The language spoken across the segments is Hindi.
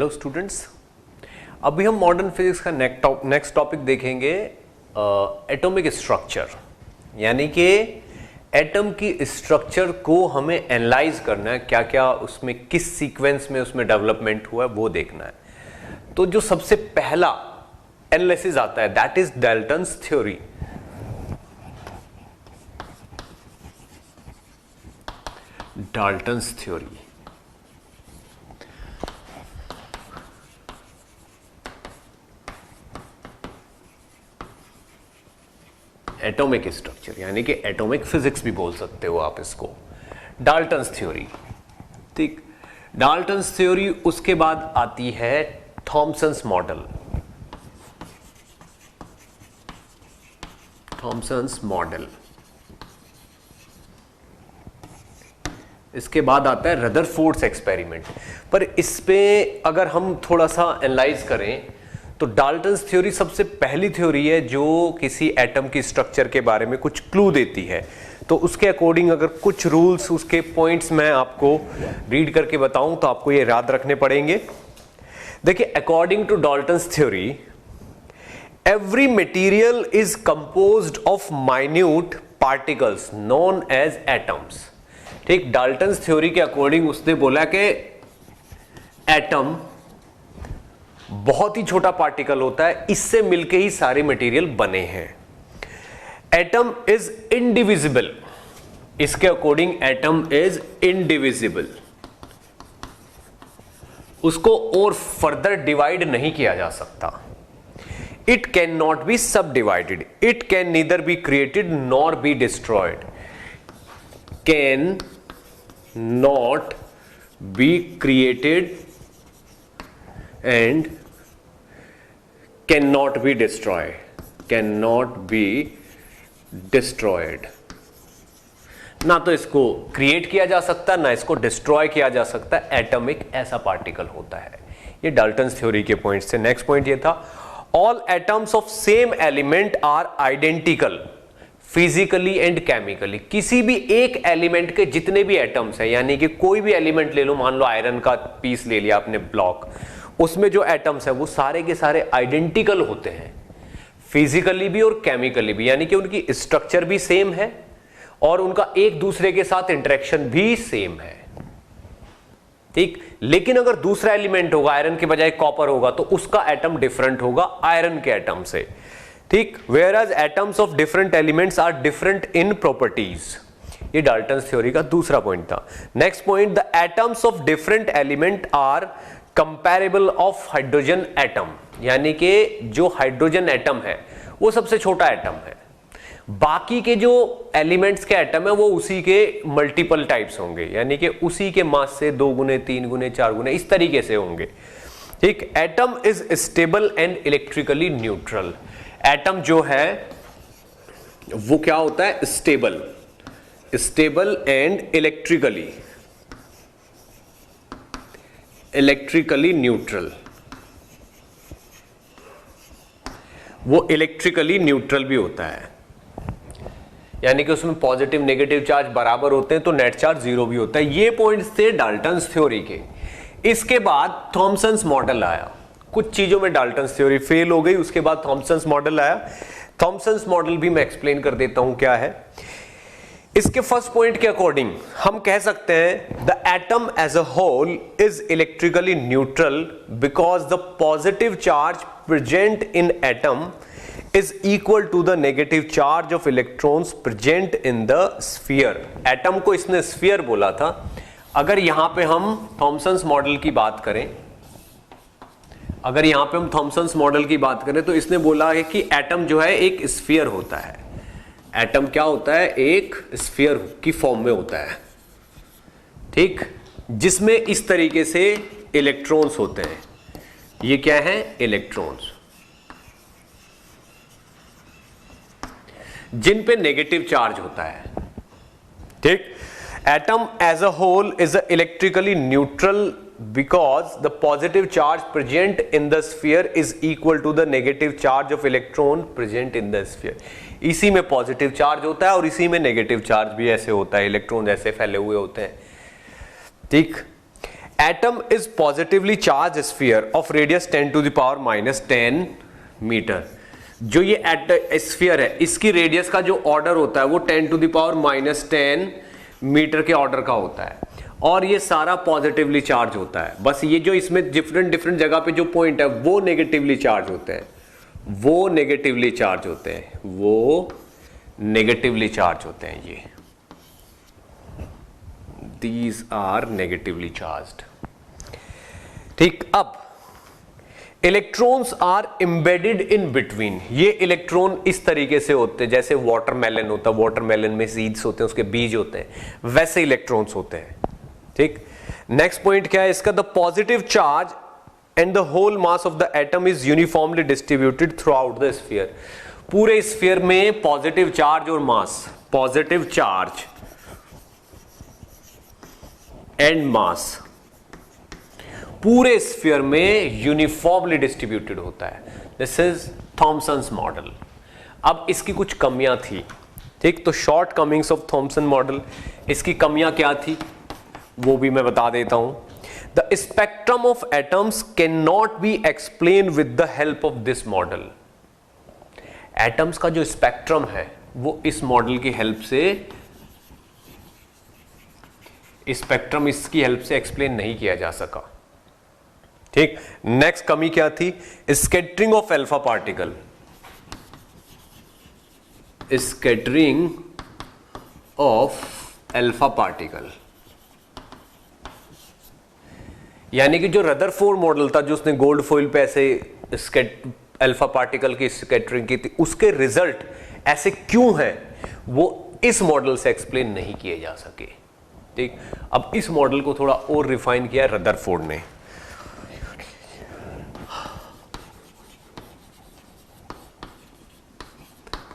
हेलो स्टूडेंट्स, अभी हम मॉडर्न फिजिक्स का नेक्स्ट टॉपिक देखेंगे एटॉमिक स्ट्रक्चर, यानी कि एटम की स्ट्रक्चर को हमें एनालाइज करना है, क्या क्या उसमें किस सीक्वेंस में उसमें डेवलपमेंट हुआ है वो देखना है। तो जो सबसे पहला एनालिसिस आता है that is Dalton's theory. Dalton's theory atomic structure, यानी कि एटॉमिक फिजिक्स भी बोल सकते हो आप इसको। डाल्टन्स थ्योरी, ठीक। डाल्टन्स थ्योरी, उसके बाद आती है थॉमसन्स मॉडल। थॉमसन्स मॉडल, इसके बाद आता है रदरफोर्ड्स एक्सपेरिमेंट। पर इस पे अगर हम थोड़ा सा एनालाइज करें तो डाल्टन्स थ्योरी सबसे पहली थ्योरी है जो किसी एटम की स्ट्रक्चर के बारे में कुछ क्लू देती है। तो उसके अकॉर्डिंग अगर कुछ रूल्स, उसके पॉइंट्स मैं आपको रीड करके बताऊं तो आपको ये याद रखने पड़ेंगे। देखिए, according to Dalton's theory every material is composed of minute particles known as atoms. ठीक, डाल्टन्स थ्योरी के अकॉर्डिंग उसने बोला कि एटम बहुत ही छोटा पार्टिकल होता है, इससे मिलके ही सारे मटेरियल बने हैं। एटम इज इंडिविजिबल, इसके अकॉर्डिंग एटम इज इंडिविजिबल, उसको और फर्दर डिवाइड नहीं किया जा सकता। इट कैन नॉट बी सब divided, it can neither be created nor be destroyed, can not be created and cannot be destroyed, cannot be destroyed। ना तो इसको क्रिएट किया जा सकता, ना इसको डिस्ट्रॉय किया जा सकता। एटम एक ऐसा पार्टिकल होता है। ये डाल्टन्स थ्योरी के पॉइंट से। नेक्स्ट पॉइंट ये था, all atoms of same element are identical physically and chemically. किसी भी एक एलिमेंट के जितने भी एटम्स हैं, यानी कि कोई भी एलिमेंट ले लो, मान लो आयरन का पीस ले लिया आपने, ब्लॉक, उसमें जो एटम्स हैं वो सारे के सारे आइडेंटिकल होते हैं, फिजिकली भी और केमिकली भी, यानी कि उनकी स्ट्रक्चर भी सेम है और उनका एक दूसरे के साथ इंटरेक्शन भी सेम है। ठीक, लेकिन अगर दूसरा एलिमेंट होगा, आयरन के बजाय कॉपर होगा, तो उसका एटम डिफरेंट होगा आयरन के एटम से। ठीक, whereas atoms of different elements are different in properties. ये डाल्टन्स थ्योरी का दूसरा पॉइंट था। Next point, the atoms of different element are comparable of hydrogen atom, यानी कि जो हाइड्रोजन एटम है वो सबसे छोटा एटम है, बाकी के जो एलिमेंट्स के एटम है वो उसी के मल्टीपल टाइप्स होंगे, यानी कि उसी के मास से 2 गुने 3 गुने 4 गुने इस तरीके से होंगे। ठीक, atom is stable and electrically neutral. Atom जो है वो क्या होता है? Stable, stable and electrically neutral. वो इलेक्ट्रिकली न्यूट्रल भी होता है, यानी कि उसमें पॉजिटिव नेगेटिव चार्ज बराबर होते हैं, तो नेट चार्ज 0 भी होता है। ये पॉइंट्स थे डाल्टन्स थ्योरी के। इसके बाद थॉमसन्स मॉडल आया। कुछ चीजों में डाल्टन्स थ्योरी फेल हो गई, उसके बाद थॉमसन्स मॉडल आया। थॉमसन्स मॉडल भी मैं एक्सप्लेन कर देता हूं क्या है। इसके फर्स्ट पॉइंट के अकॉर्डिंग हम कह सकते हैं the atom as a whole is electrically neutral because the positive charge present in atom is equal to the negative charge of electrons present in the sphere. Atom को इसने स्फीयर बोला था। अगर यहां पे हम थॉमसन्स मॉडल की बात करें, तो इसने बोला है कि एटम जो है एक स्फीयर होता है। एटम क्या होता है? एक स्फीयर की फॉर्म में होता है, ठीक, जिसमें इस तरीके से इलेक्ट्रॉन्स होते हैं। ये क्या है? इलेक्ट्रॉन्स, जिन पे नेगेटिव चार्ज होता है। ठीक, atom as a whole is electrically neutral because the positive charge present in the sphere is equal to the negative charge of electron present in the sphere। इसी में पॉजिटिव चार्ज होता है और इसी में नेगेटिव चार्ज भी ऐसे होता है, इलेक्ट्रॉन ऐसे फैले हुए होते हैं। ठीक, atom is positively charge sphere of radius 10 to the power -10 metre. जो ये स्फीयर है इसकी रेडियस का जो ऑर्डर होता है वो 10 टू द पावर -10 मीटर के ऑर्डर का होता है, और ये सारा पॉजिटिवली चार्ज होता है। बस ये जो इसमें डिफरेंट जगह पे जो पॉइंट है वो नेगेटिवली चार्ज होते हैं, वो नेगेटिवली चार्ज होते हैं, वो नेगेटिवली चार्ज होते हैं। ये दीज आर नेगेटिवली चार्ज्ड। ठीक, अब electrons are embedded in between. ये इलेक्ट्रॉन इस तरीके से होते हैं जैसे वाटरमेलन होता है, वाटरमेलन में सीड्स होते हैं, उसके बीज होते हैं, वैसे इलेक्ट्रॉन्स होते हैं। ठीक, नेक्स्ट पॉइंट क्या है इसका? The positive charge and the whole mass of the atom is uniformly distributed throughout the sphere. पूरे स्फीयर में पॉजिटिव चार्ज और mass, positive charge and mass पूरे स्फीयर में यूनिफॉर्मली डिस्ट्रीब्यूटेड होता है। This is Thomson's model. अब इसकी कुछ कमियां थी। ठीक, तो shortcomings of Thomson model, इसकी कमियां क्या थी वो भी मैं बता देता हूं। The spectrum of atoms can not be explain with the help of this model. Atoms का जो स्पेक्ट्रम है वो इस मॉडल की हेल्प से, स्पेक्ट्रम इसकी हेल्प से एक्सप्लेन नहीं किया जा सका। ठीक, नेक्स्ट कमी क्या थी? Scattering of alpha particle. Scattering of alpha particle, यानी कि जो रदरफोर्ड मॉडल था जो उसने गोल्ड फॉइल पे ऐसे अल्फा पार्टिकल की स्कैटरिंग की थी, उसके रिजल्ट ऐसे क्यों हैं वो इस मॉडल से एक्सप्लेन नहीं किए जा सके। ठीक, अब इस मॉडल को थोड़ा और रिफाइन किया रदरफोर्ड ने।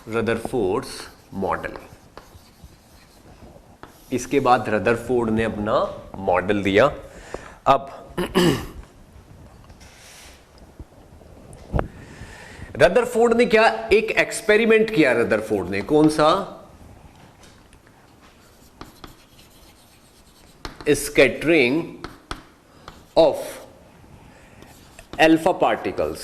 रदरफोर्ड्स मॉडल, इसके बाद रदरफोर्ड ने अपना मॉडल दिया। अब रदरफोर्ड ने क्या, एक एक्सपेरिमेंट किया रदरफोर्ड ने। कौन सा? Scattering of alpha particles,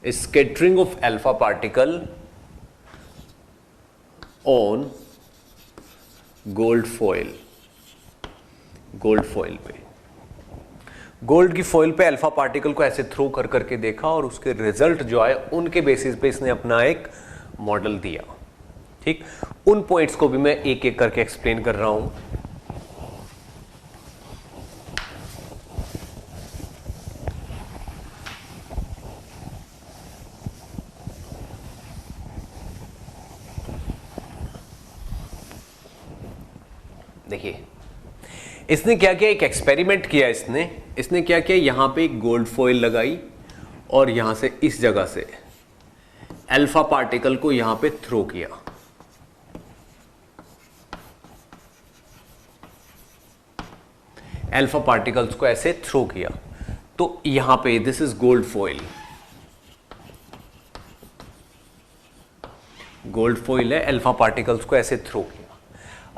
scattering of alpha particle on gold foil. Gold foil पे, गोल्ड की फॉइल पे अल्फा पार्टिकल को ऐसे थ्रो कर करके देखा और उसके रिजल्ट जो आए उनके बेसिस पे इसने अपना एक मॉडल दिया। ठीक, उन पॉइंट्स को भी मैं एक एक करके एक्सप्लेन कर रहा हूं। देखिए, इसने क्या किया, एक एक्सपेरिमेंट किया। इसने क्या किया, यहां पे एक गोल्ड फॉइल लगाई और यहां से इस जगह से अल्फा पार्टिकल को यहां पे थ्रो किया। अल्फा पार्टिकल्स को ऐसे थ्रो किया, तो यहां पे this is gold foil, gold foil है, अल्फा पार्टिकल्स को ऐसे थ्रो किया।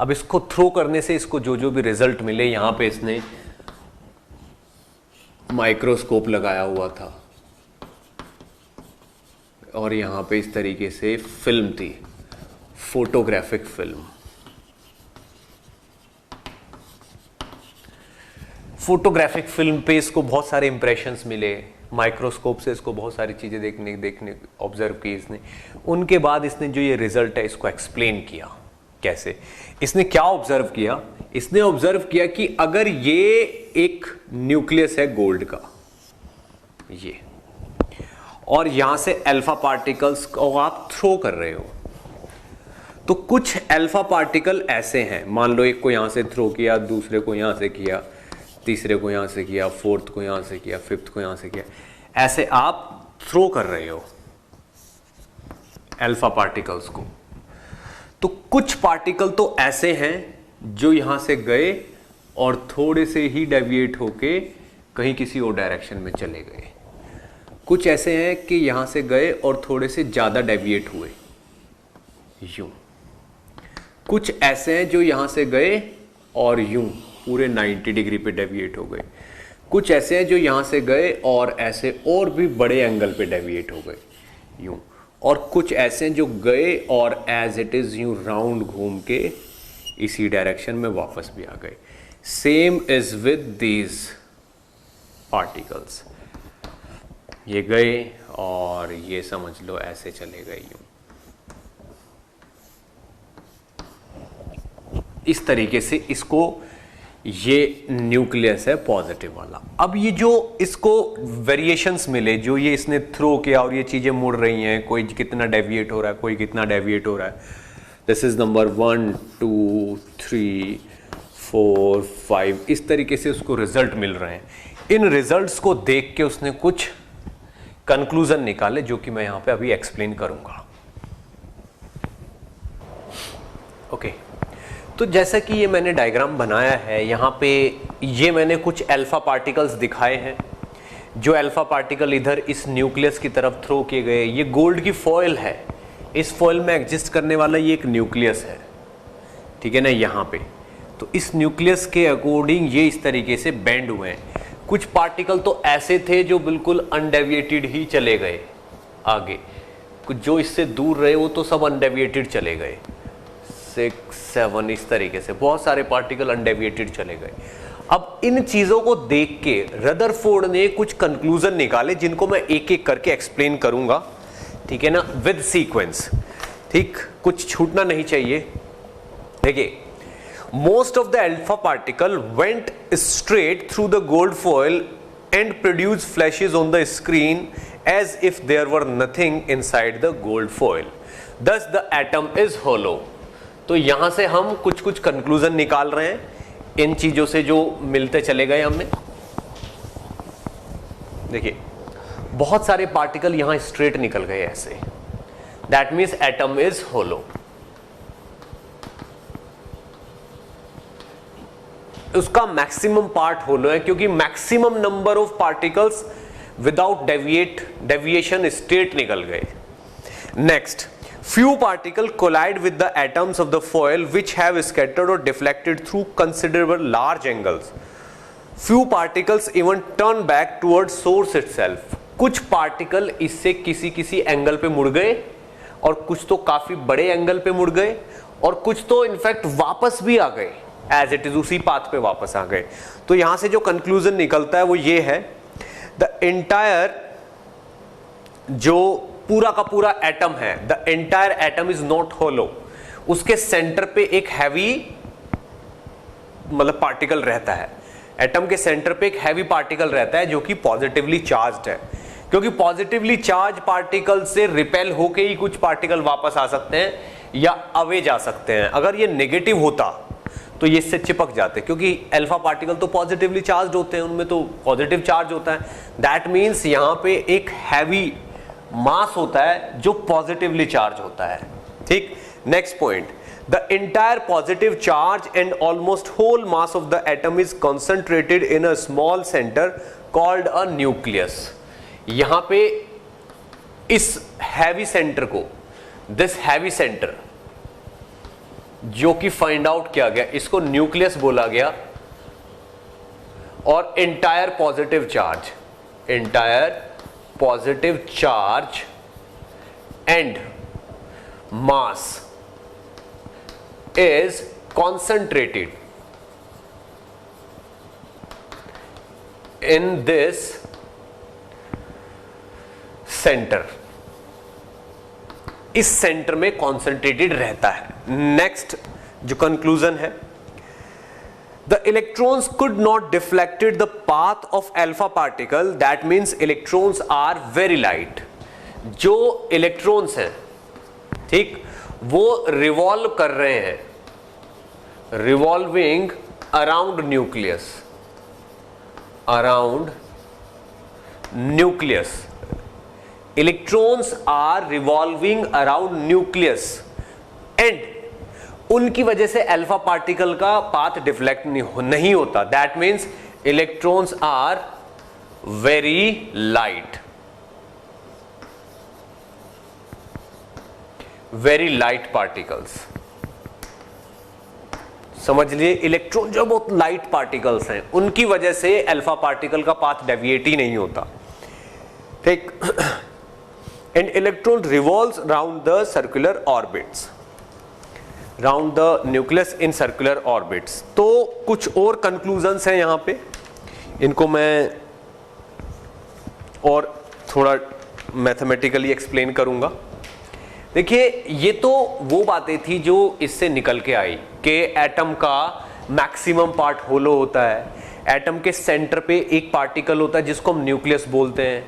अब इसको थ्रो करने से इसको जो जो भी रिजल्ट मिले, यहां पे इसने माइक्रोस्कोप लगाया हुआ था और यहां पे इस तरीके से फिल्म थी, फोटोग्राफिक फिल्म। फोटोग्राफिक फिल्म पे इसको बहुत सारे इंप्रेशंस मिले, माइक्रोस्कोप से इसको बहुत सारी चीजें देखने ऑब्जर्व की इसने। उनके बाद इसने जो ये रिजल्ट है इसको एक्सप्लेन किया। कैसे? इसने क्या ऑब्जर्व किया? इसने ऑब्जर्व किया कि अगर ये एक न्यूक्लियस है गोल्ड का, ये, और यहां से अल्फा पार्टिकल्स को आप थ्रो कर रहे हो, तो कुछ अल्फा पार्टिकल ऐसे हैं, मान लो एक को यहां से थ्रो किया, दूसरे को यहां से किया, तीसरे को यहां से किया, फोर्थ को यहां से किया, फिफ्थ को यहां से किया, ऐसे आप थ्रो कर रहे हो अल्फा पार्टिकल्स को। तो कुछ पार्टिकल तो ऐसे हैं जो यहां से गए और थोड़े से ही डेविएट होके कहीं किसी और डायरेक्शन में चले गए। कुछ ऐसे हैं कि यहां से गए और थोड़े से ज्यादा डेविएट हुए, यूं। कुछ ऐसे हैं जो यहां से गए और यूं, पूरे 90 डिग्री पे डेविएट हो गए, कुछ ऐसे हैं जो यहाँ से गए और ऐसे और भी बड़े एंगल पे डेविएट हो गए यूं, और कुछ ऐसे हैं जो गए और एज इट इज़ यूं राउंड घूम के इसी डायरेक्शन में वापस भी आ गए। Same is with these particles, ये गए और ये समझ लो ऐसे चले गए यूं, इस तरीके से इसको, ये न्यूक्लियस है पॉजिटिव वाला। अब ये जो इसको वेरिएशंस मिले, जो ये इसने थ्रो किया और ये चीजें मुड़ रही हैं, कोई कितना डेविएट हो रहा है, कोई कितना डेविएट हो रहा है, दिस इज नंबर 1 2 3 4 5, इस तरीके से उसको रिजल्ट मिल रहे हैं। इन रिजल्ट्स को देख के उसने कुछ कंक्लूजन निकाले जो कि मैं यहां पे अभी एक्सप्लेन करूंगा। ओके, तो जैसा कि ये मैंने डायग्राम बनाया है, यहाँ पे ये मैंने कुछ अल्फा पार्टिकल्स दिखाए हैं, जो अल्फा पार्टिकल इधर इस न्यूक्लियस की तरफ थ्रो किए गए। ये गोल्ड की फॉयल है, इस फॉयल में एग्जिस्ट करने वाला ये एक न्यूक्लियस है, ठीक है ना, यहाँ पे। तो इस न्यूक्लियस के अकॉर्डिंग ये इस तरीके से बेंड हुए हैं। कुछ पार्टिकल तो ऐसे थे जो बिल्कुल अनडेविएटेड ही चले गए आगे, कुछ जो इससे दूर रहे वो तो सब अनडेविएटेड चले गए, 6 7 इस तरीके से बहुत सारे पार्टिकल अनडेविएटेड चले गए। अब इन चीजों को देख के रदरफोर्ड ने कुछ कंक्लूजन निकाले, जिनको मैं एक एक करके एक्सप्लेन करूंगा, ठीक है ना, विद सीक्वेंस, ठीक, कुछ छूटना नहीं चाहिए। देखिए, most of the alpha particle went straight through the gold foil and produce flashes on the screen as if there were nothing inside the gold foil, thus the atom is hollow. तो यहां से हम कुछ कुछ कंक्लूजन निकाल रहे हैं इन चीजों से जो मिलते चले गए हमें। देखिए, बहुत सारे पार्टिकल यहां स्ट्रेट निकल गए ऐसे, दैट मीन्स एटम इज होलो। उसका मैक्सिमम पार्ट होलो है, क्योंकि maximum number of particles without deviation straight निकल गए। Next, few particles collide with the atoms of the foil which have scattered or deflected through considerable large angles. Few particles even turn back towards source itself. कुछ पार्टिकल इससे किसी एंगल पे मुड़ गए और कुछ तो काफी बड़े एंगल पे मुड़ गए और कुछ तो इनफैक्ट वापस भी आ गए, एज इट इज उसी पाथ पे वापस आ गए। तो यहां से जो कंक्लूजन निकलता है वो ये है, द एंटायर जो पूरा का पूरा एटम है, the entire atom is not hollow, उसके सेंटर पे एक हैवी मतलब पार्टिकल रहता है। एटम के सेंटर पे एक हैवी पार्टिकल रहता है जो कि पॉजिटिवली चार्ज्ड है, क्योंकि पॉजिटिवली चार्ज पार्टिकल से रिपेल होके ही कुछ पार्टिकल वापस आ सकते हैं या अवे जा सकते हैं। अगर ये नेगेटिव होता तो ये इससे चिपक जाते, क्योंकि अल्फा पार्टिकल तो पॉजिटिवली चार्ज होते हैं, उनमें तो पॉजिटिव चार्ज होता है। दैट मीन्स यहां पे एक हैवी मास होता है जो पॉजिटिवली चार्ज होता है, ठीक। Next point, the entire positive charge and almost whole mass of the atom is concentrated in a small centre called a nucleus. यहां पे इस हैवी सेंटर को, दिस हैवी सेंटर जो कि फाइंड आउट किया गया, इसको न्यूक्लियस बोला गया। और entire positive charge, entire positive charge and mass is concentrated in this center, इस सेंटर में कॉन्सेंट्रेटेड रहता है। नेक्स्ट जो कंक्लूजन है, the electrons could not deflected the path of alpha particle, that means electrons are very light। जो इलेक्ट्रॉन्स हैं, ठीक, वो रिवॉल्व कर रहे हैं, revolving around nucleus, around nucleus. Electrons are revolving around nucleus and उनकी वजह से अल्फा पार्टिकल का पाथ डिफ्लेक्ट नहीं होता। That means electrons are very light, very light particles. समझ लिए, इलेक्ट्रॉन जो बहुत लाइट पार्टिकल्स हैं उनकी वजह से अल्फा पार्टिकल का पाथ डेविएट ही नहीं होता, ठीक। And electron revolves round the circular orbits, round the nucleus in circular orbits. तो कुछ और कंक्लूजन्स हैं यहां पे, इनको मैं और थोड़ा मैथमेटिकली एक्सप्लेन करूंगा। देखिए, ये तो वो बातें थी जो इससे निकल के आई कि एटम का मैक्सिमम पार्ट होलो होता है, एटम के सेंटर पे एक पार्टिकल होता है जिसको हम न्यूक्लियस बोलते हैं,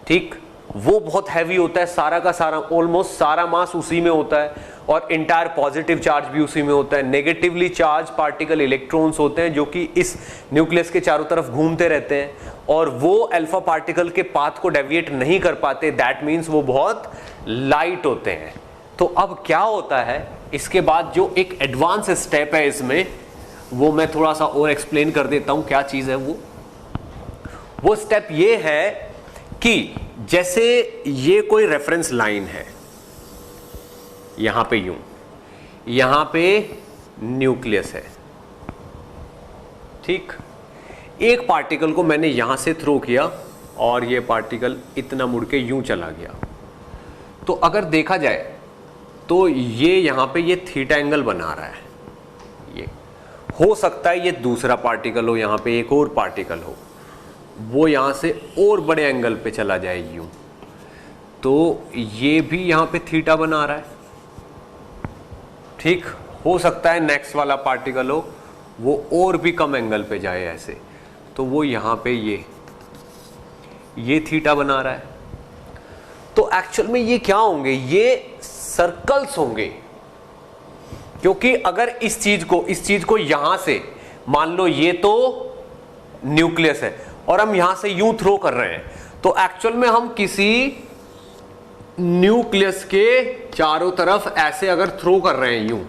ठीक। वो बहुत हैवी होता है, सारा का सारा ऑलमोस्ट सारा मास उसी में होता है, और इंटायर पॉजिटिव चार्ज भी उसी में होता है। नेगेटिवली चार्ज पार्टिकल इलेक्ट्रॉन्स होते हैं जो कि इस न्यूक्लियस के चारों तरफ घूमते रहते हैं, और वो अल्फा पार्टिकल के पाथ को डेविएट नहीं कर पाते, दैट मीन्स वो बहुत लाइट होते हैं। तो अब क्या होता है, इसके बाद जो एक एडवांस स्टेप है इसमें, वो मैं थोड़ा सा और एक्सप्लेन कर देता हूं क्या चीज है वो स्टेप ये है कि जैसे ये कोई रेफरेंस लाइन है, यहां पे यूं, यहां पे न्यूक्लियस है, ठीक। एक पार्टिकल को मैंने यहां से थ्रो किया और ये पार्टिकल इतना मुड़ के यूं चला गया, तो अगर देखा जाए तो ये यहां पे ये थीटा एंगल बना रहा है। ये हो सकता है ये दूसरा पार्टिकल हो, यहां पे एक और पार्टिकल हो, वो यहां से और बड़े एंगल पे चला जाए यूं, तो ये भी यहां पे थीटा बना रहा है, ठीक। हो सकता है नेक्स्ट वाला पार्टिकल हो, वो और भी कम एंगल पे जाए ऐसे, तो वो यहां पे ये थीटा बना रहा है। तो एक्चुअल में ये क्या होंगे, ये सर्कल्स होंगे, क्योंकि अगर इस चीज को यहां से मान लो ये तो न्यूक्लियस है और हम यहां से यूं थ्रो कर रहे हैं, तो एक्चुअल में हम किसी न्यूक्लियस के चारों तरफ ऐसे अगर थ्रो कर रहे हैं यूं,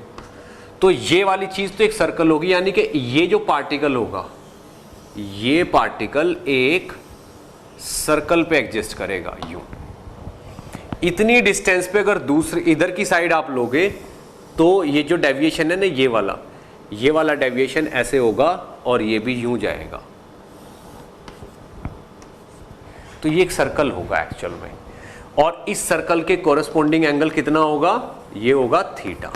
तो ये वाली चीज तो एक सर्कल होगी, यानी कि ये जो पार्टिकल होगा, ये पार्टिकल एक सर्कल पे एग्जिस्ट करेगा यूं। इतनी डिस्टेंस पे अगर दूसरी इधर की साइड आप लोगे, तो ये जो डेविएशन है ना, ये वाला डेविएशन ऐसे होगा और ये भी यूं जाएगा, तो ये एक सर्कल होगा एक्चुअल में। और इस सर्कल के कोरेस्पोंडिंग एंगल कितना होगा, ये होगा थीटा।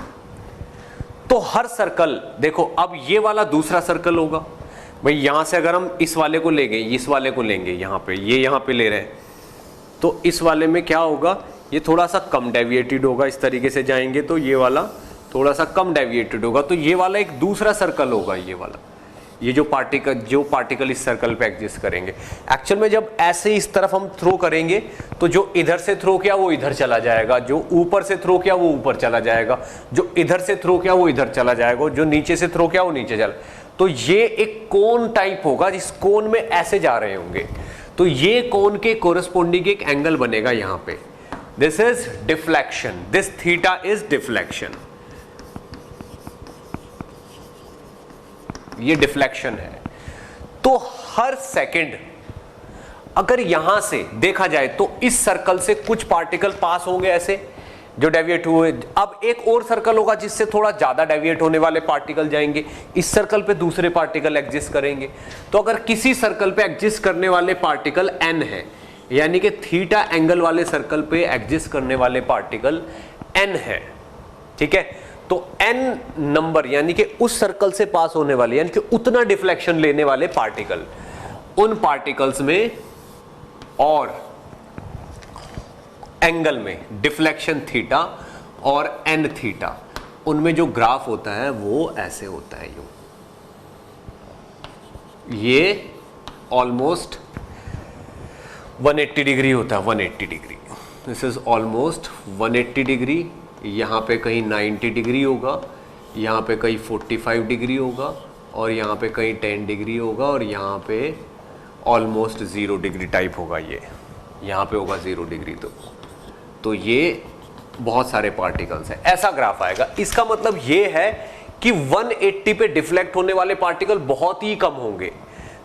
तो हर सर्कल देखो, अब ये वाला दूसरा सर्कल होगा भाई, यहां से अगर हम इस वाले को लेंगे, इस वाले को लेंगे, यहां पे ये यहां पे ले रहे हैं, तो इस वाले में क्या होगा, ये थोड़ा सा कम डेविएटेड होगा, इस तरीके से जाएंगे तो ये वाला थोड़ा सा कम डेविएटेड होगा, तो ये वाला एक दूसरा सर्कल होगा, ये वाला, ये जो पार्टिकल इस सर्कल पे एग्जिस्ट करेंगे। एक्चुअल में जब ऐसे इस तरफ हम थ्रो करेंगे, तो जो इधर से थ्रो किया वो इधर चला जाएगा, जो ऊपर से थ्रो किया वो ऊपर चला जाएगा, जो इधर से थ्रो किया वो इधर चला जाएगा, जो नीचे से थ्रो किया वो नीचे चला। तो ये एक कोन टाइप होगा, जिस कोन में ऐसे जा रहे होंगे, तो ये कोन के कोरेस्पोंडिंग एक एंगल बनेगा यहां पे। This is deflection, this theta is deflection, ये डिफ्लेक्शन है। तो हर सेकंड अगर यहां से देखा जाए तो इस सर्कल से कुछ पार्टिकल पास होंगे ऐसे जो डेविएट हुए, अब एक और सर्कल होगा जिससे थोड़ा ज्यादा डेविएट होने वाले पार्टिकल जाएंगे, इस सर्कल पे दूसरे पार्टिकल एग्जिस्ट करेंगे। तो अगर किसी सर्कल पे एग्जिस्ट करने वाले पार्टिकल n है, यानी कि थीटा एंगल वाले सर्कल पे एग्जिस्ट करने वाले पार्टिकल n है, ठीक है। तो n नंबर यानी कि उस सर्कल से पास होने वाले, यानी कि उतना डिफ्लेक्शन लेने वाले पार्टिकल, उन पार्टिकल्स में और एंगल में डिफ्लेक्शन थीटा और n थीटा, उनमें जो ग्राफ होता है वो ऐसे होता है यूं, ये ऑलमोस्ट 180 डिग्री होता है, 180 degree, this is almost 180 degree. यहाँ पे कहीं 90 डिग्री होगा, यहाँ पे कहीं 45 डिग्री होगा, और यहाँ पे कहीं 10 डिग्री होगा, और यहाँ पे ऑलमोस्ट 0 डिग्री टाइप होगा, ये यहाँ पे होगा 0 डिग्री। तो ये बहुत सारे पार्टिकल्स हैं, ऐसा ग्राफ आएगा। इसका मतलब ये है कि 180 पे डिफ्लेक्ट होने वाले पार्टिकल बहुत ही कम होंगे,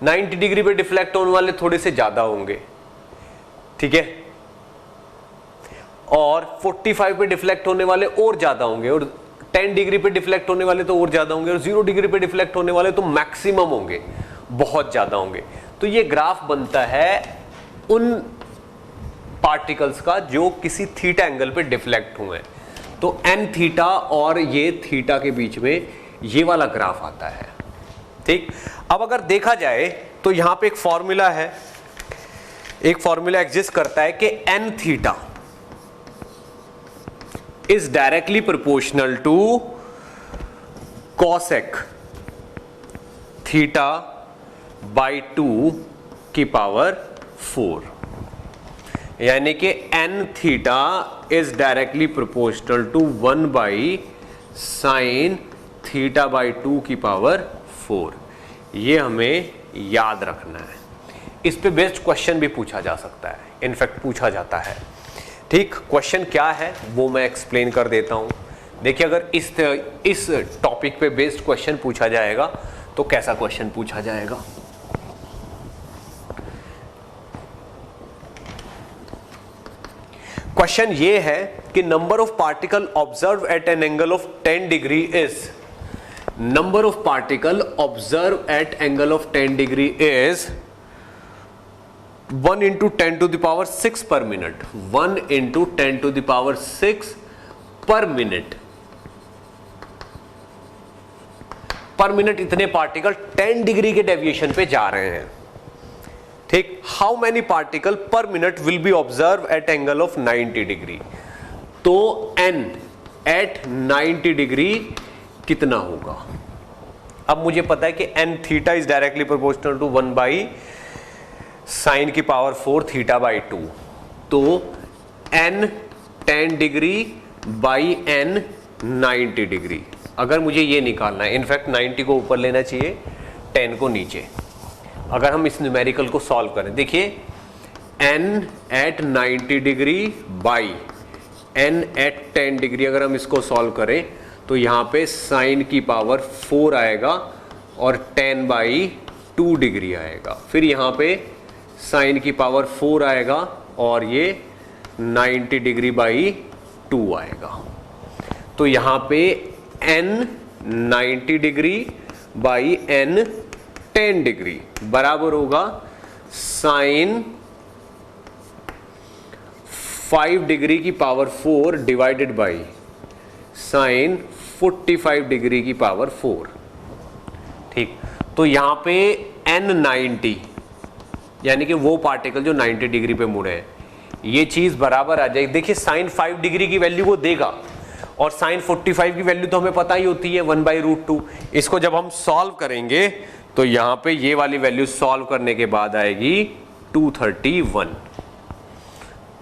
90 डिग्री पे डिफ्लेक्ट होने वाले थोड़े से ज्यादा होंगे, ठीक है, और 45 पे डिफ्लेक्ट होने वाले और ज्यादा होंगे, और 10 डिग्री पे डिफ्लेक्ट होने वाले तो और ज्यादा होंगे, और 0 डिग्री पे डिफ्लेक्ट होने वाले तो मैक्सिमम होंगे, बहुत ज्यादा होंगे। तो ये ग्राफ बनता है उन पार्टिकल्स का जो किसी थीटा एंगल पे डिफ्लेक्ट हुए हैं। तो एन थीटा और ये थीटा के बीच में ये वाला ग्राफ आता है। ठीक, अब अगर देखा जाए तो यहां पे एक फॉर्मूला है, एक फॉर्मूला एग्जिस्ट करता है कि n theta is directly proportional to cosec theta by 2 की पावर 4, यानी कि n theta is directly proportional to 1 by sine theta by 2 की पावर 4। ये हमें याद रखना है। इस पे बेस्ड क्वेश्चन भी पूछा जा सकता है, इनफैक्ट पूछा जाता है। ठीक, क्वेश्चन क्या है वो मैं एक्सप्लेन कर देता हूं। देखिए, अगर इस टॉपिक पे बेस्ड क्वेश्चन पूछा जाएगा तो कैसा क्वेश्चन पूछा जाएगा। क्वेश्चन ये है कि number of particle observe eight an angle of 10 degree is, number of particle observe at angle of 10 degree is 1 into 10 to the power 6 per minute, 1 into 10 to the power 6 per minute। Per minute इतने पार्टिकल 10 डिग्री के डेविएशन पे जा रहे हैं। ठीक, how many particle per minute will be observe at angle of 90 degree. तो n एट 90 डिग्री कितना होगा। अब मुझे पता है कि n theta is directly proportional to 1 by sine की पावर 4 थीटा बाई 2। तो n 10 degree by n 90 degree. अगर मुझे ये निकालना है, इनफैक्ट 90 को ऊपर लेना चाहिए, 10 को नीचे। अगर हम इस न्यूमेरिकल को सॉल्व करें, देखिए n at 90 degree by n at 10 degree, अगर हम इसको सॉल्व करें तो यहाँ पे साइन की पावर 4 आएगा और 10 बाई 2 डिग्री आएगा। फिर यहाँ पे साइन की पावर 4 आएगा और ये 90 डिग्री बाई 2 आएगा। तो यहाँ पे n 90 degree by n 10 degree बराबर होगा साइन 5 डिग्री की power 4 divided by sine 45 degree की पावर 4। ठीक, तो यहां पे n 90 यानी कि वो पार्टिकल जो 90 डिग्री पे मुड़े हैं, ये चीज बराबर आ जाएगी। देखिए, साइन 5 डिग्री की वैल्यू वो देगा और साइन 45 की वैल्यू तो हमें पता ही होती है 1/√2। इसको जब हम सॉल्व करेंगे तो यहां पे ये वाली वैल्यू सॉल्व करने के बाद आएगी 231।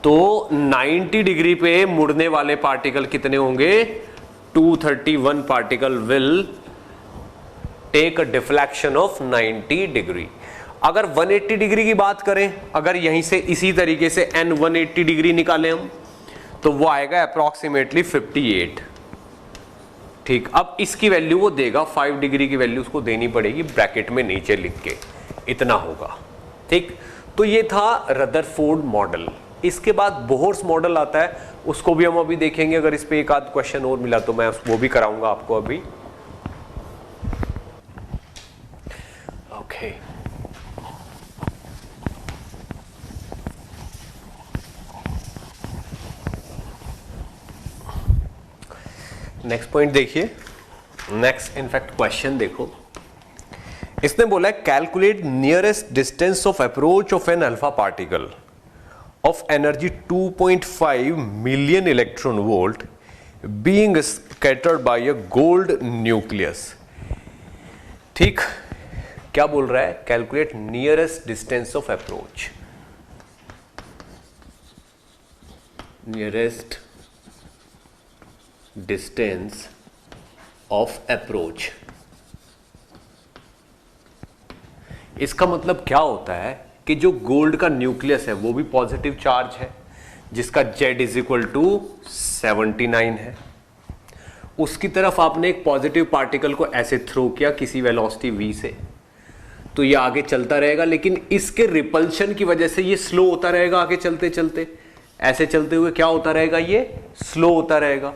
तो 90 डिग्री पे मुड़ने वाले पार्टिकल कितने होंगे, 231 particle will take a deflection of 90 degree. अगर 180 डिग्री की बात करें, अगर यहीं से इसी तरीके से n 180 डिग्री निकालें हम, तो वो आएगा अप्रोक्सीमेटली 58। ठीक, अब इसकी वैल्यू वो देगा, 5 डिग्री की वैल्यू उसको देनी पड़ेगी ब्रैकेट में नीचे लिख के, इतना होगा। ठीक, तो ये था रदरफोर्ड मॉडल। इसके बाद बोहर्स मॉडल आता है, उसको भी हम अभी देखेंगे। अगर इस पे एक आध क्वेश्चन और मिला तो मैं वो भी कराऊंगा आपको अभी। ओके, नेक्स्ट पॉइंट देखिए, नेक्स्ट इनफैक्ट क्वेश्चन देखो। इसने बोला है calculate nearest distance of approach of an alpha particle of energy 2.5 million electron volt being scattered by a gold nucleus। ठीक, क्या बोल रहा है, calculate nearest distance of approach, nearest distance of approach. इसका मतलब क्या होता है कि जो गोल्ड का न्यूक्लियस है वो भी पॉजिटिव चार्ज है, जिसका Z = 79 है। उसकी तरफ आपने एक पॉजिटिव पार्टिकल को ऐसे थ्रो किया किसी वेलोसिटी v से, तो ये आगे चलता रहेगा, लेकिन इसके रिपल्शन की वजह से ये स्लो होता रहेगा। आगे चलते चलते ऐसे चलते हुए क्या होता रहेगा, ये स्लो होता रहेगा।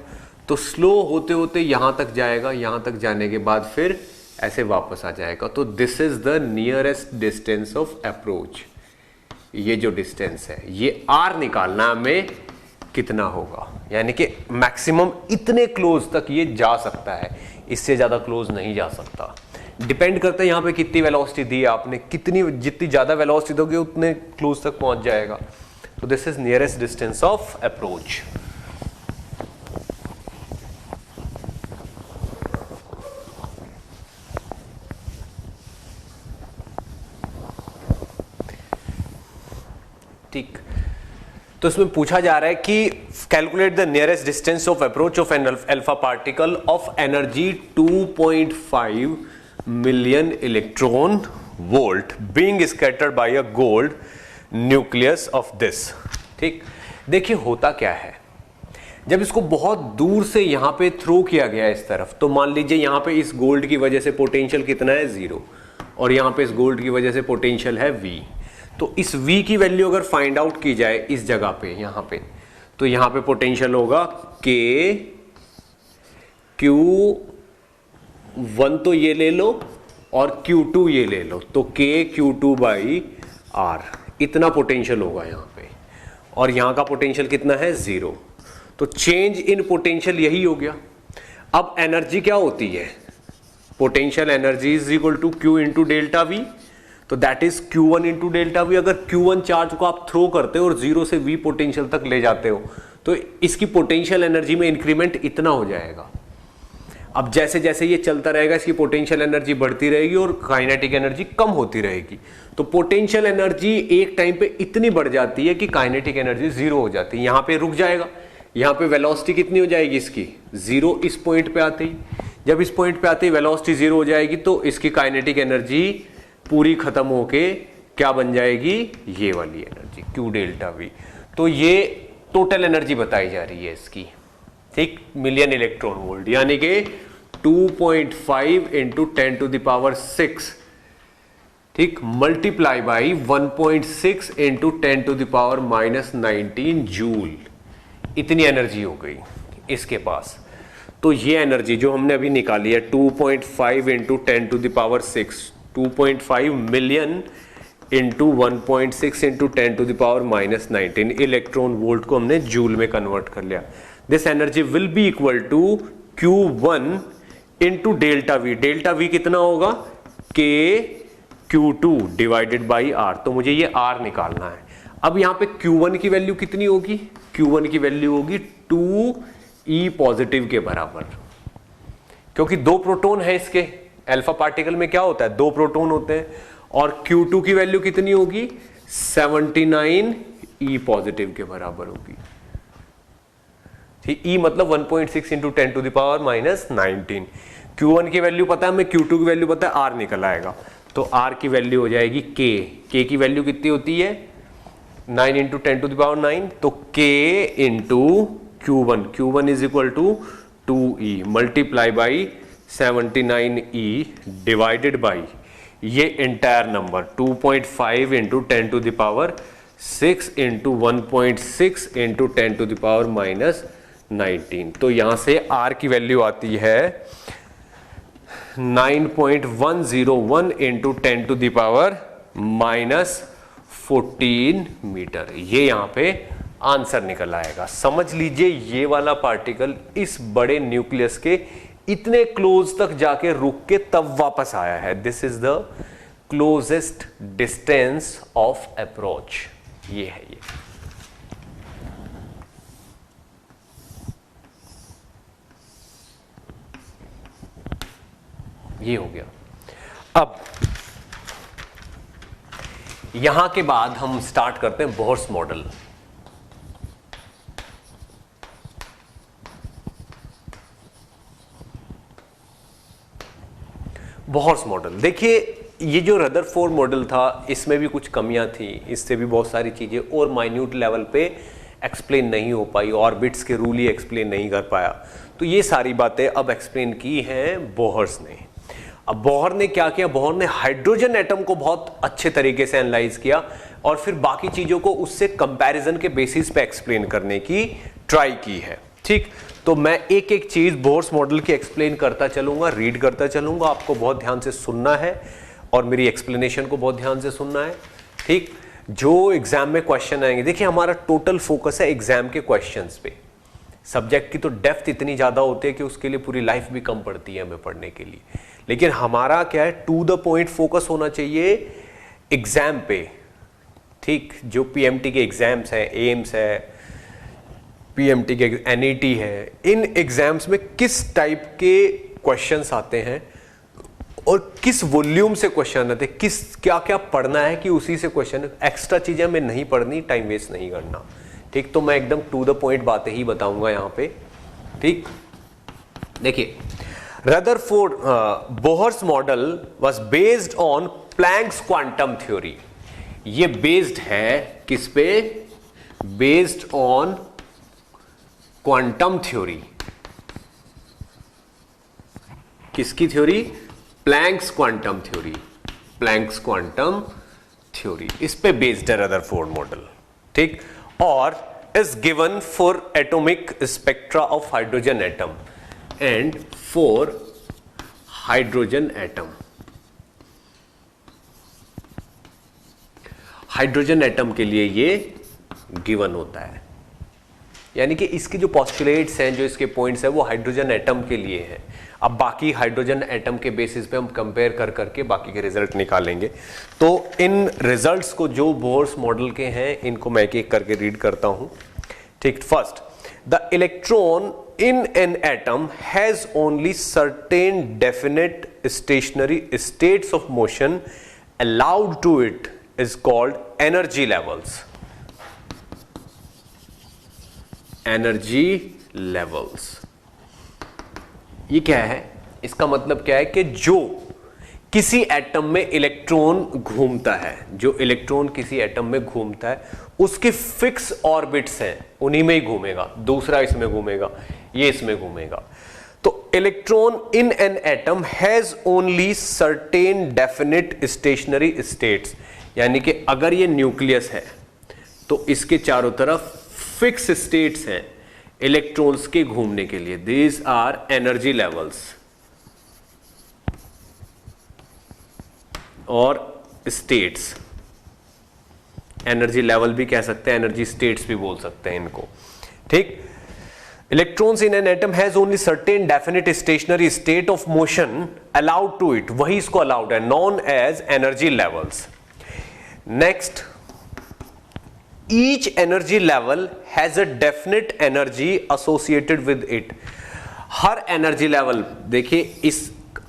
तो स्लो होते होते यहां तक जाएगा, यहां तक जाने के बाद फिर ऐसे वापस आ जाएगा। तो this is the nearest distance of approach. ये जो डिस्टेंस है ये आर निकालना हमें कितना होगा, यानी कि मैक्सिमम इतने क्लोज तक ये जा सकता है, इससे ज्यादा क्लोज नहीं जा सकता। डिपेंड करता है यहां पे कितनी वेलोसिटी दी है आपने, कितनी जितनी ज्यादा वेलोसिटी दोगे उतने क्लोज तक पहुंच जाएगा। तो this is nearest distance of approach. ठीक, तो इसमें पूछा जा रहा है कि calculate the nearest distance of approach of an alpha particle of energy 2.5 million electron volt being scattered by a gold nucleus of this. ठीक, देखिए होता क्या है, जब इसको बहुत दूर से यहां पे थ्रो किया गया इस तरफ, तो मान लीजिए यहां पे इस गोल्ड की वजह से पोटेंशियल कितना है 0, और यहां पे इस गोल्ड की वजह से पोटेंशियल है V। तो इस V की वैल्यू अगर फाइंड आउट की जाए इस जगह पे, यहां पे, तो यहां पे पोटेंशियल होगा K Q1 तो ये ले लो और Q2 ये ले लो, तो K Q2 बाई R इतना पोटेंशियल होगा यहां पे, और यहां का पोटेंशियल कितना है 0। तो चेंज इन पोटेंशियल यही हो गया। अब एनर्जी क्या होती है, potential energy is equal to Q into delta V, तो that is Q1 into delta V। अगर Q1 चार्ज को आप थ्रो करते हो और 0 से V पोटेंशियल तक ले जाते हो, तो इसकी पोटेंशियल एनर्जी में इंक्रीमेंट इतना हो जाएगा। अब जैसे जैसे ये चलता रहेगा इसकी पोटेंशियल एनर्जी बढ़ती रहेगी और काइनेटिक एनर्जी कम होती रहेगी। तो पोटेंशियल एनर्जी एक टाइम पे इतनी बढ़ जाती है कि काइनेटिक एनर्जी 0 हो जाती है, यहां पे रुक जाएगा। यहां पे वेलोसिटी कितनी हो जाएगी इसकी 0, इस पॉइंट पे आते ही, जब इस पॉइंट पे आते ही वेलोसिटी 0 हो जाएगी, तो इसकी काइनेटिक एनर्जी पूरी खत्म होके क्या बन जाएगी, ये वाली एनर्जी Q डेल्टा V। तो ये टोटल एनर्जी बताई जा रही है इसकी, ठीक, मिलियन इलेक्ट्रॉन वोल्ट, यानी कि 2.5 इंटू 10 टू द पावर 6, ठीक, multiply by 1.6 into 10 to the power -19 joule. इतनी एनर्जी हो गई इसके पास। तो ये एनर्जी जो हमने अभी निकाली है 2.5 into 10 to the power 6, 2.5 million into 1.6 into 10 to the power -19 electron volt को हमने जूल में कन्वर्ट कर लिया। This energy will be equal to Q1 into delta V। Delta V कितना होगा, K Q2 divided by R। तो मुझे ये R निकालना है। अब यहां पे Q1 की वैल्यू कितनी होगी, Q1 की वैल्यू होगी 2E पॉजिटिव के बराबर, क्योंकि 2 प्रोटॉन है इसके। अल्फा पार्टिकल में क्या होता है, 2 प्रोटॉन होते हैं। और Q2 की वैल्यू कितनी होगी, 79E पॉजिटिव के बराबर होगी। ठीक, E मतलब 1.6 into 10 to the power -19। Q1 की वैल्यू पता है हमें, Q2 की वैल्यू पता है, R निकल आएगा। तो R की वैल्यू हो जाएगी K की वैल्यू कितनी होती है 9 इंटू 10 टू द पावर 9, तो K into Q1 is equal to 2E multiply by 79E divided by ये entire number 2.5 into 10 to the power 6 into 1.6 into 10 to the power -19। तो यहां से R की वैल्यू आती है 9.101 into 10 to the power -14 metre. ये यहां पे आंसर निकल आएगा। समझ लीजिए ये वाला पार्टिकल इस बड़े न्यूक्लियस के इतने क्लोज तक जाके रुक के तब वापस आया है। This is the closest distance of approach. ये है ये हो गया। अब यहां के बाद हम स्टार्ट करते हैं बोहर्स मॉडल। बोहर्स मॉडल देखिए, ये जो रदरफोर्ड मॉडल था इसमें भी कुछ कमियां थी, इससे भी बहुत सारी चीजें और माइन्यूट लेवल पे एक्सप्लेन नहीं हो पाई, ऑर्बिट्स के रूल ही एक्सप्लेन नहीं कर पाया। तो ये सारी बातें अब एक्सप्लेन की हैं बोहर्स ने। अब बोहर ने क्या किया, बोहर ने हाइड्रोजन एटम को बहुत अच्छे तरीके से एनालाइज किया और फिर बाकी चीजों को उससे कंपैरिजन के बेसिस पे एक्सप्लेन करने की ट्राई की है। ठीक। ठीक, तो मैं एक एक चीज बोर्स मॉडल की एक्सप्लेन करता चलूंगा, रीड करता चलूंगा, आपको बहुत ध्यान से सुनना है और मेरी एक्सप्लेनेशन को बहुत ध्यान से सुनना है। ठीक, जो एग्जाम में क्वेश्चन आएंगे, देखिए हमारा टोटल फोकस है एग्जाम के क्वेश्चंस पे। सब्जेक्ट की तो डेप्थ इतनी ज्यादा होती है कि उसके लिए पूरी लाइफ भी कम पड़ती है हमें पढ़ने के लिए, लेकिन हमारा क्या है, टू द पॉइंट फोकस होना चाहिए एग्जाम पे। ठीक, जो पीएमटी के एग्जाम्स है, एम्स है, पीएमटी के एनईटी है, इन एग्जाम्स में किस टाइप के क्वेश्चंस आते हैं और किस वॉल्यूम से क्वेश्चन आते हैं, किस क्या क्या पढ़ना है कि उसी से क्वेश्चन, एक्स्ट्रा चीजें हमें नहीं पढ़नी, टाइम वेस्ट नहीं करना। ठीक, तो मैं एकदम टू द पॉइंट बातें ही बताऊंगा यहां पे। ठीक, देखिए Rutherford Bohr's model was based on Planck's quantum theory. ये बेस्ड है किस पे, बेस्ड ऑन क्वांटम थ्योरी। किसकी theory, Planck's quantum theory, Planck's quantum theory, इस पे बेस्ड है रदरफोर्ड मॉडल। ठीक, और is given for atomic spectra of hydrogen atom and for hydrogen atom. Hydrogen atom के लिए ये गिवन होता है, यानी कि इसके जो पोस्टुलेट्स हैं, जो इसके पॉइंट्स हैं, वो हाइड्रोजन एटम के लिए हैं। अब बाकी हाइड्रोजन एटम के बेसिस पे हम कंपेयर कर करके बाकी के रिजल्ट निकालेंगे। तो इन रिजल्ट्स को जो बोर्स मॉडल के हैं, इनको मैं एक एक करके रीड करता हूं। ठीक, first, the electron in an atom has only certain definite stationary states of motion allowed to it is called energy levels. Energy levels, ये क्या है, इसका मतलब क्या है कि जो किसी एटम में इलेक्ट्रॉन घूमता है, जो इलेक्ट्रॉन किसी एटम में घूमता है, उसके फिक्स ऑर्बिट्स हैं, उन्हीं में ही घूमेगा, दूसरा इसमें घूमेगा, ये इसमें घूमेगा। तो electron in an atom has only certain definite stationary states, यानी कि अगर ये न्यूक्लियस है तो इसके चारों तरफ फिक्स स्टेट्स हैं इलेक्ट्रॉन्स के घूमने के लिए। दीज आर एनर्जी लेवल्स और स्टेट्स। एनर्जी लेवल भी कह सकते हैं, एनर्जी स्टेट्स भी बोल सकते हैं इनको। ठीक, electrons in an atom has only certain definite stationary state of motion allowed to it, वही इसको अलाउड है, known as energy levels. Next, each energy level has a definite energy associated with it। Her energy level, देखिए इस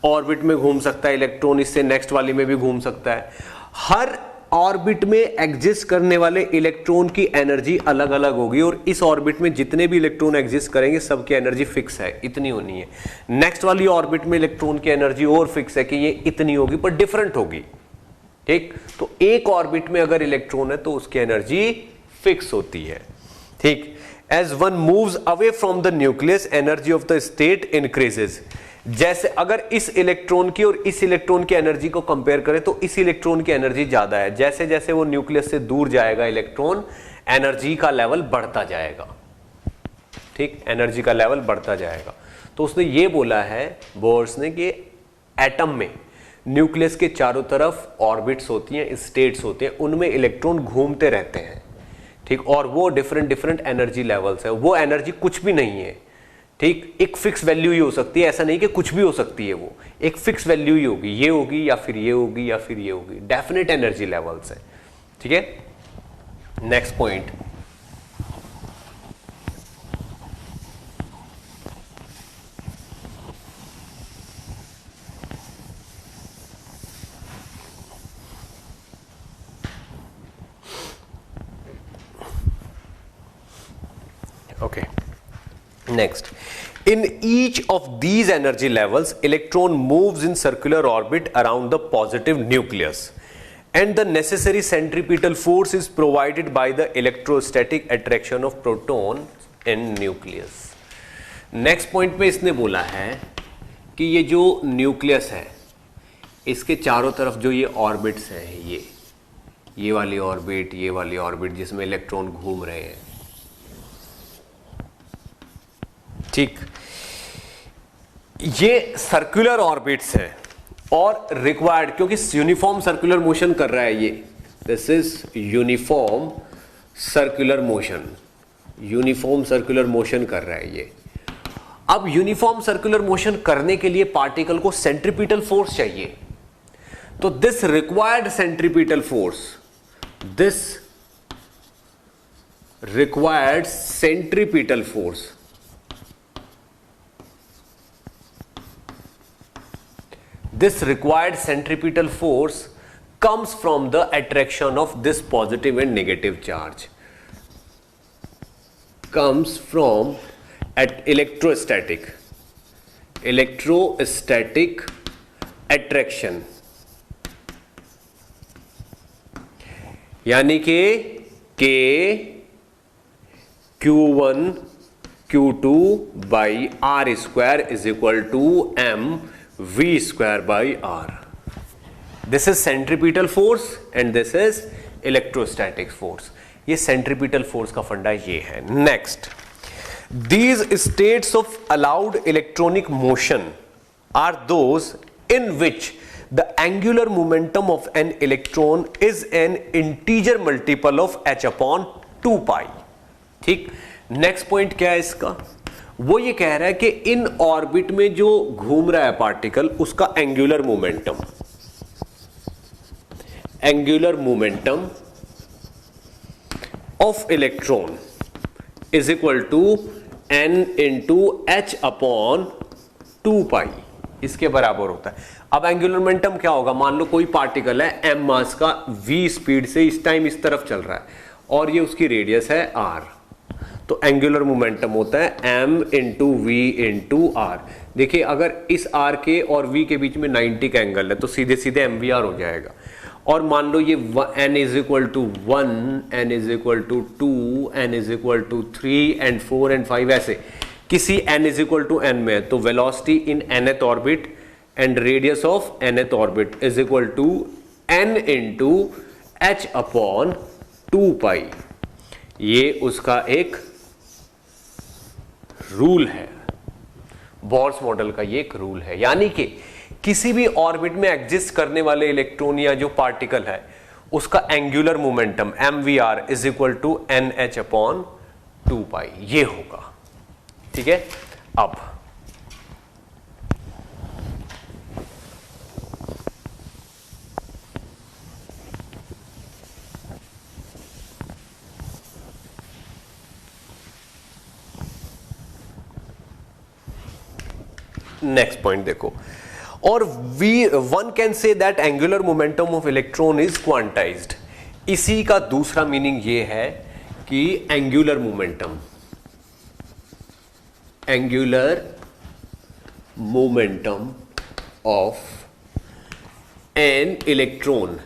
ऑर्बिट में घूम सकता है इलेक्ट्रॉन, इससे नेक्स्ट वाली में भी घूम सकता है। हर ऑर्बिट में एग्जिस्ट करने वाले इलेक्ट्रॉन की एनर्जी अलग अलग होगी, और इस ऑर्बिट में जितने भी इलेक्ट्रॉन एग्जिस्ट करेंगे सबकी एनर्जी फिक्स है, इतनी होनी है। नेक्स्ट वाली ऑर्बिट में इलेक्ट्रॉन की एनर्जी और फिक्स है कि ये इतनी होगी, पर डिफरेंट होगी। ठीक, तो एक ऑर्बिट में अगर इलेक्ट्रॉन है तो उसकी एनर्जी फिक्स होती है। ठीक, as one moves away from the nucleus energy of the state increases. जैसे अगर इस इलेक्ट्रॉन की और इस इलेक्ट्रॉन की एनर्जी को कंपेयर करें तो इस इलेक्ट्रॉन की एनर्जी ज्यादा है। जैसे जैसे वो न्यूक्लियस से दूर जाएगा इलेक्ट्रॉन, एनर्जी का लेवल बढ़ता जाएगा। ठीक, एनर्जी का लेवल बढ़ता जाएगा। तो उसने ये बोला है बोर्स ने कि एटम में न्यूक्लियस के चारों तरफ ऑर्बिट्स होती हैं, स्टेट्स होते हैं, उनमें इलेक्ट्रॉन घूमते रहते हैं। ठीक, और वो डिफरेंट डिफरेंट एनर्जी लेवल्स है। वो एनर्जी कुछ भी नहीं है। ठीक, एक फिक्स वैल्यू ही हो सकती है, ऐसा नहीं कि कुछ भी हो सकती है, वो एक फिक्स वैल्यू ही होगी, ये होगी या फिर ये होगी या फिर ये होगी, डेफिनेट एनर्जी लेवल्स है। ठीक है, next point, okay, next, in each of these energy levels electron moves in circular orbit around the positive nucleus and the necessary centripetal force is provided by the electrostatic attraction of proton in nucleus। Next point पे इसने बोला है कि ये जो न्यूक्लियस है, इसके चारों तरफ जो ये ऑर्बिट्स हैं, ये वाली ऑर्बिट, ये वाली ऑर्बिट जिसमें इलेक्ट्रॉन घूम रहे हैं, ठीक, ये सर्कुलर ऑर्बिट्स है और रिक्वायर्ड, क्योंकि यूनिफॉर्म सर्कुलर मोशन कर रहा है ये, this is uniform circular motion, uniform circular motion कर रहा है ये। अब यूनिफॉर्म सर्कुलर मोशन करने के लिए पार्टिकल को सेंट्रीपिटल फोर्स चाहिए, तो this required centripetal force, this required centripetal force, this required centripetal force comes from the attraction of this positive and negative charge, comes from at electrostatic attraction, यानी कि K Q1 Q2 by R square is equal to M V square by R. This is centripetal force and this is electrostatic force. ये centripetal force का फंडा ये है। Next, these states of allowed electronic motion are those in which the angular momentum of an electron is an integer multiple of h upon 2 pi. ठीक, नेक्स्ट पॉइंट क्या है इसका, वो ये कह रहा है कि इन ऑर्बिट में जो घूम रहा है पार्टिकल, उसका angular momentum of electron is equal to n into h upon 2 pi, इसके बराबर होता है। अब एंगुलर मोमेंटम क्या होगा, मान लो कोई पार्टिकल है m मास का, v स्पीड से इस टाइम इस तरफ चल रहा है और ये उसकी रेडियस है r, तो एंगुलर मोमेंटम होता है m into v into r. देखिए अगर इस r के और v के बीच में 90 का एंगल है तो सीधे सीधे mvr हो जाएगा। और मान लो ये n is equal to 1, n is equal to 2, n is equal to 3 and 4 and 5, ऐसे किसी n is equal to n में, तो velocity in nth orbit and radius of nth orbit is equal to n into h upon 2 pi. ये उसका एक रूल है, बोर्स मॉडल का ये एक रूल है, यानी कि किसी भी ऑर्बिट में एग्जिस्ट करने वाले इलेक्ट्रॉन या जो पार्टिकल है, उसका angular momentum mvr is equal to nh upon 2 pi, ये होगा। ठीक है, अब नेक्स्ट पॉइंट देखो, और one can say that angular momentum of electron is quantized. इसी का दूसरा मीनिंग ये है कि angular momentum of an electron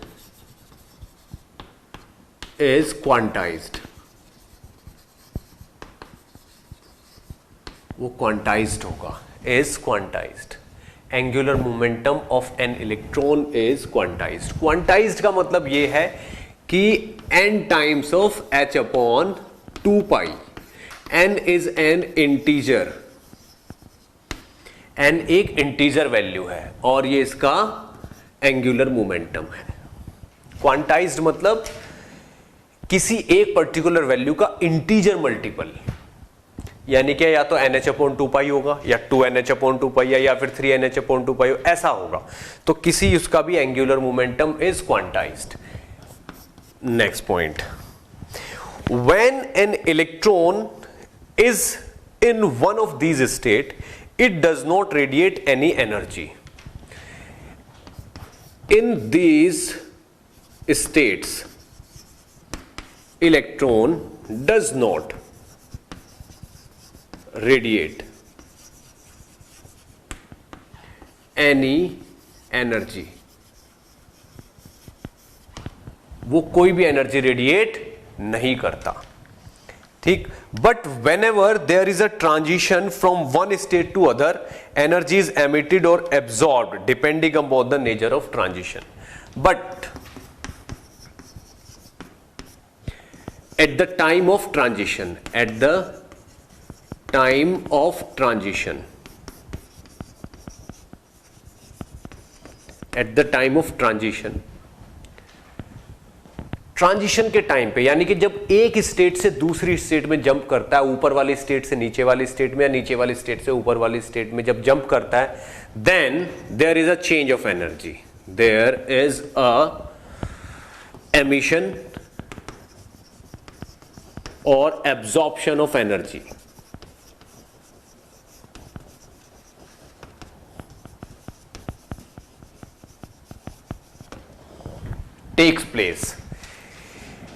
is quantized, वो क्वांटाइज्ड होगा, is quantized. Angular momentum of an electron is quantized. Quantized का मतलब ये है कि n times of h upon 2 pi. n is an integer. n एक integer value है और ये इसका angular momentum है। Quantized मतलब किसी एक particular value का integer multiple, यानी कि या तो NH अपॉन 2 पाई होगा या 2NH अपॉन 2 पाई या फिर 3NH अपॉन 2 पाई, ऐसा होगा। तो किसी उसका भी angular momentum is quantised. Next point, when an electron is in one of these state it does not radiate any energy. In these states electron does not radiate any energy, वो कोई भी एनर्जी रेडिएट नहीं करता। ठीक, but whenever there is a transition from one state to other, energy is emitted और absorbed depending upon the nature of transition. But at the time of transition, eight the time of transition, eight the time of transition, transition के टाइम पे, यानी कि जब एक स्टेट से दूसरी स्टेट में जंप करता है, ऊपर वाली स्टेट से नीचे वाली स्टेट में या नीचे वाली स्टेट से ऊपर वाली स्टेट में जब जंप करता है, then there is a change of energy, there is a emission और absorption of energy. Takes place,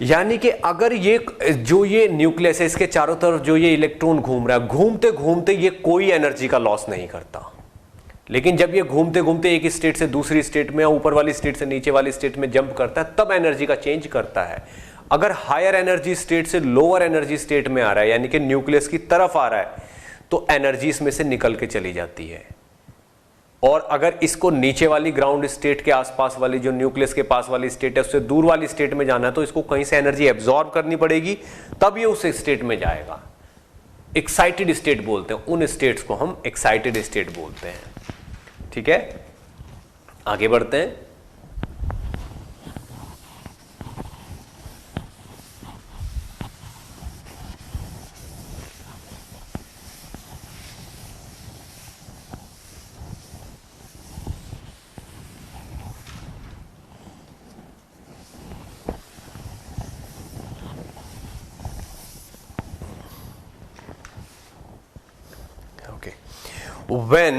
यानी कि अगर ये जो ये न्यूक्लियस है इसके चारों तरफ जो ये इलेक्ट्रॉन घूम रहा है, घूमते घूमते ये कोई एनर्जी का लॉस नहीं करता, लेकिन जब ये घूमते घूमते एक स्टेट से दूसरी स्टेट में या ऊपर वाली स्टेट से नीचे वाली स्टेट में जंप करता है तब एनर्जी का चेंज करता है। अगर हायर एनर्जी स्टेट से लोअर एनर्जी स्टेट में आ रहा है, यानी कि न्यूक्लियस की तरफ आ रहा है, तो एनर्जी इसमें से निकल के चली जाती है। और अगर इसको नीचे वाली ग्राउंड स्टेट के आसपास वाली जो न्यूक्लियस के पास वाली स्टेट है उससे दूर वाली स्टेट में जाना है, तो इसको कहीं से एनर्जी एब्जॉर्ब करनी पड़ेगी, तब ये उस स्टेट में जाएगा। एक्साइटेड स्टेट बोलते हैं उन स्टेट्स को, हम एक्साइटेड स्टेट बोलते हैं। ठीक है, आगे बढ़ते हैं। When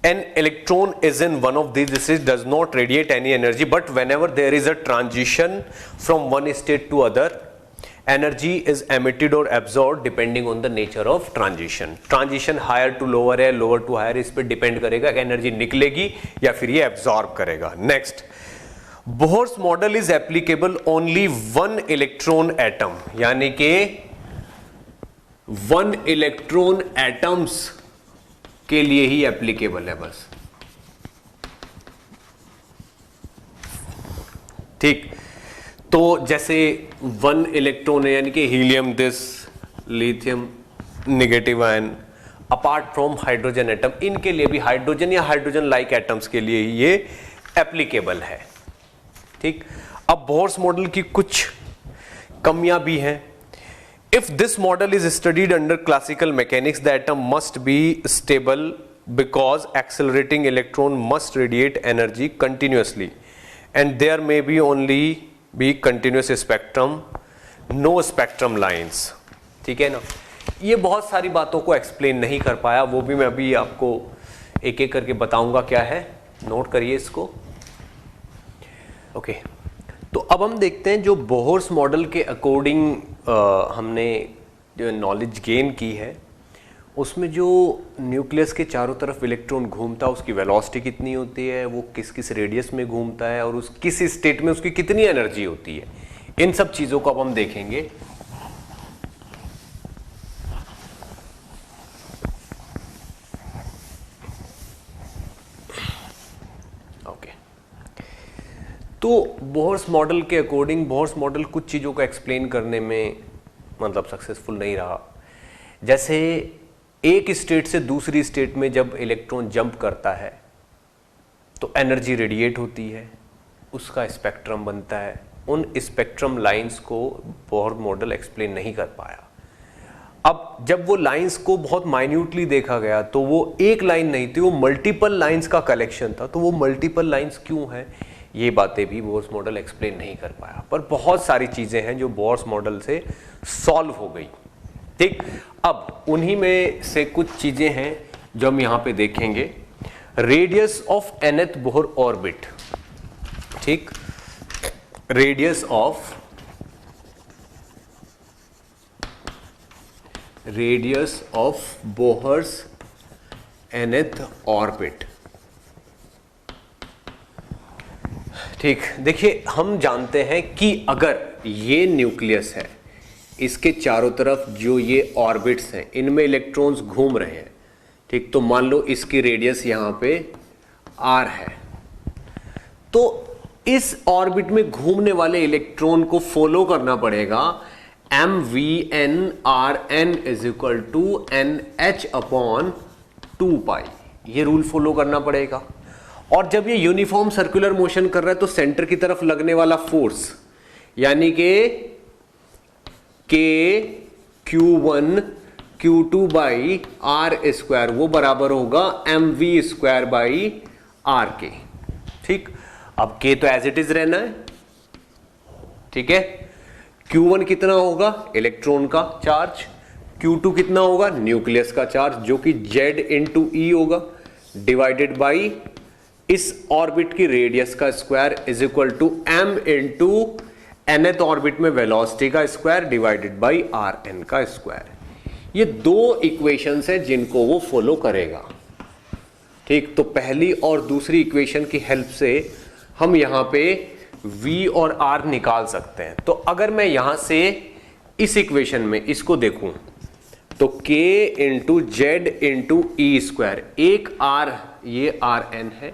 an electron is in one of these states, does not radiate any energy, but whenever there is a transition from one state to other, energy is emitted or absorbed depending on the nature of transition. Transition higher to lower है, lower to higher, इस पे डिपेंड करेगा कि एनर्जी निकलेगी या फिर ये एब्जॉर्ब करेगा। Next, Bohr's model is applicable only one electron atom, यानी कि वन इलेक्ट्रॉन एटम्स के लिए ही एप्लीकेबल है बस। ठीक, तो जैसे वन इलेक्ट्रॉन है, यानी कि helium this, lithium negative ion, apart from hydrogen atom, इनके लिए भी हाइड्रोजन या हाइड्रोजन लाइक एटम्स के लिए ही ये एप्लीकेबल है। ठीक, अब बोहर्स मॉडल की कुछ कमियां भी हैं। If this model is studied under classical mechanics, the atom must be stable because accelerating electron must radiate energy continuously, and there may be only be continuous spectrum, no spectrum lines. ठीक है ना, ये बहुत सारी बातों को एक्सप्लेन नहीं कर पाया, वो भी मैं अभी आपको एक एक करके बताऊंगा क्या है, नोट करिए इसको। ओके, तो अब हम देखते हैं जो बोहर्स मॉडल के अकॉर्डिंग हमने जो नॉलेज गेन की है, उसमें जो न्यूक्लियस के चारों तरफ इलेक्ट्रॉन घूमता है उसकी वेलोसिटी कितनी होती है, वो किस किस रेडियस में घूमता है और उस किस स्टेट में उसकी कितनी एनर्जी होती है, इन सब चीज़ों को अब हम देखेंगे। तो बोहर्स मॉडल के अकॉर्डिंग बोहर्स मॉडल कुछ चीज़ों को एक्सप्लेन करने में मतलब सक्सेसफुल नहीं रहा। जैसे एक स्टेट से दूसरी स्टेट में जब इलेक्ट्रॉन जंप करता है तो एनर्जी रेडिएट होती है, उसका स्पेक्ट्रम बनता है, उन स्पेक्ट्रम लाइंस को बोहर मॉडल एक्सप्लेन नहीं कर पाया। अब जब वो लाइंस को बहुत माइन्यूटली देखा गया तो वो एक लाइन नहीं थी, वो मल्टीपल लाइंस का कलेक्शन था। तो वो मल्टीपल लाइंस क्यों है, ये बातें भी बोहर्स मॉडल एक्सप्लेन नहीं कर पाया, पर बहुत सारी चीज़ें हैं जो बोहर्स मॉडल से सॉल्व हो गई। ठीक, अब उन्हीं में से कुछ चीज़ें हैं जो हम यहाँ पे देखेंगे। Radius of nth Bohr orbit, ठीक, radius of Bohr's nth orbit. ठीक, देखिए हम जानते हैं कि अगर ये न्यूक्लियस है, इसके चारों तरफ जो ये ऑर्बिट्स हैं इनमें इलेक्ट्रॉन्स घूम रहे हैं, ठीक, तो मान लो इसकी रेडियस यहाँ पे r है, तो इस ऑर्बिट में घूमने वाले इलेक्ट्रॉन को फॉलो करना पड़ेगा m v n r N is equal to n h upon 2 pi, ये रूल फॉलो करना पड़ेगा। और जब ये यूनिफॉर्म सर्कुलर मोशन कर रहा है तो सेंटर की तरफ लगने वाला फोर्स यानी कि के Q1 Q2 by are square वो बराबर होगा m v square by r के। ठीक, अब के तो एज इट इज रहना है। ठीक है, Q1 कितना होगा, इलेक्ट्रॉन का चार्ज, Q2 कितना होगा, न्यूक्लियस का चार्ज जो कि Z इंटू ई होगा, डिवाइडेड बाई इस ऑर्बिट की रेडियस का square is equal to m into nth orbit में वेलोसिटी का square divided by r n का स्क्वायर। ये दो इक्वेशंस है जिनको वो फॉलो करेगा। ठीक, तो पहली और दूसरी इक्वेशन की हेल्प से हम यहां पे v और r निकाल सकते हैं। तो अगर मैं यहां से इस इक्वेशन में इसको देखूं तो k into Z into e square, एक r ये आर एन है,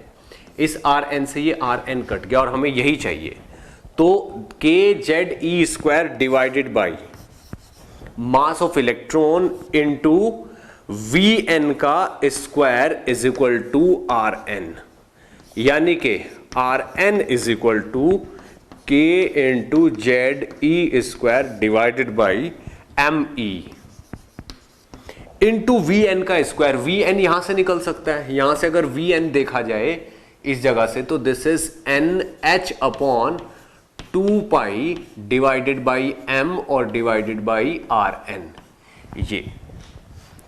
इस आर एन से ये आर एन कट गया और हमें यही चाहिए। तो K Z E square divided by mass of electron into V N का square is equal to R N, यानी कि R N is equal to K into Z E square divided by M E into V N का स्क्वायर। वी एन यहां से निकल सकता है, यहां से अगर वी एन देखा जाए इस जगह से तो this is n h upon 2 pi divided by m और डिवाइडेड बाई आर एन। ये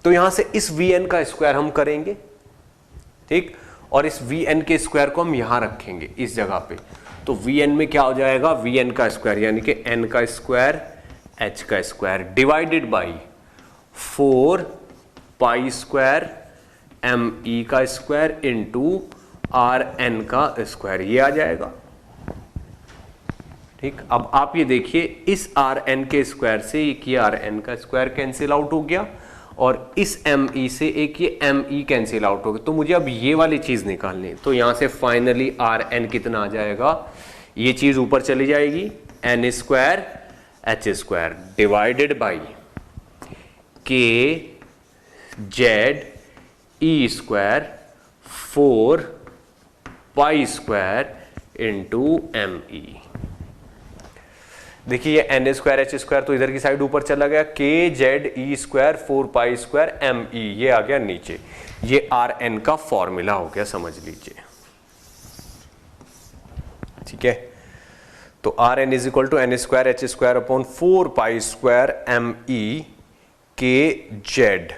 तो यहां से इस वी एन का स्क्वायर हम करेंगे। ठीक, और इस वी एन के स्क्वायर को हम यहां रखेंगे इस जगह पे, तो वी एन में क्या हो जाएगा, वी एन का स्क्वायर यानी कि एन का स्क्वायर एच का square divided by 4 pi square M e का स्क्वायर इंटू आर एन का स्क्वायर, ये आ जाएगा। ठीक, अब आप ये देखिए इस आर एन के स्क्वायर से एक ये आर एन का स्क्वायर कैंसिल आउट हो गया और इस एम ई से एक ये एम ई कैंसिल आउट हो गया। तो मुझे अब ये वाली चीज निकालनी है, तो यहां से फाइनली आर एन कितना आ जाएगा, ये चीज ऊपर चली जाएगी, N square H square divided by K Z E square 4 pi square into M E. देखिए ये एन स्क्वायर एच स्क्वायर तो इधर की साइड ऊपर चला गया, के जेड ई square 4 pi square M E ये आ गया नीचे। ये आर एन का फॉर्मूला हो गया, समझ लीजिए। ठीक है, तो r N is equal to n square H square upon 4 pi square M e के z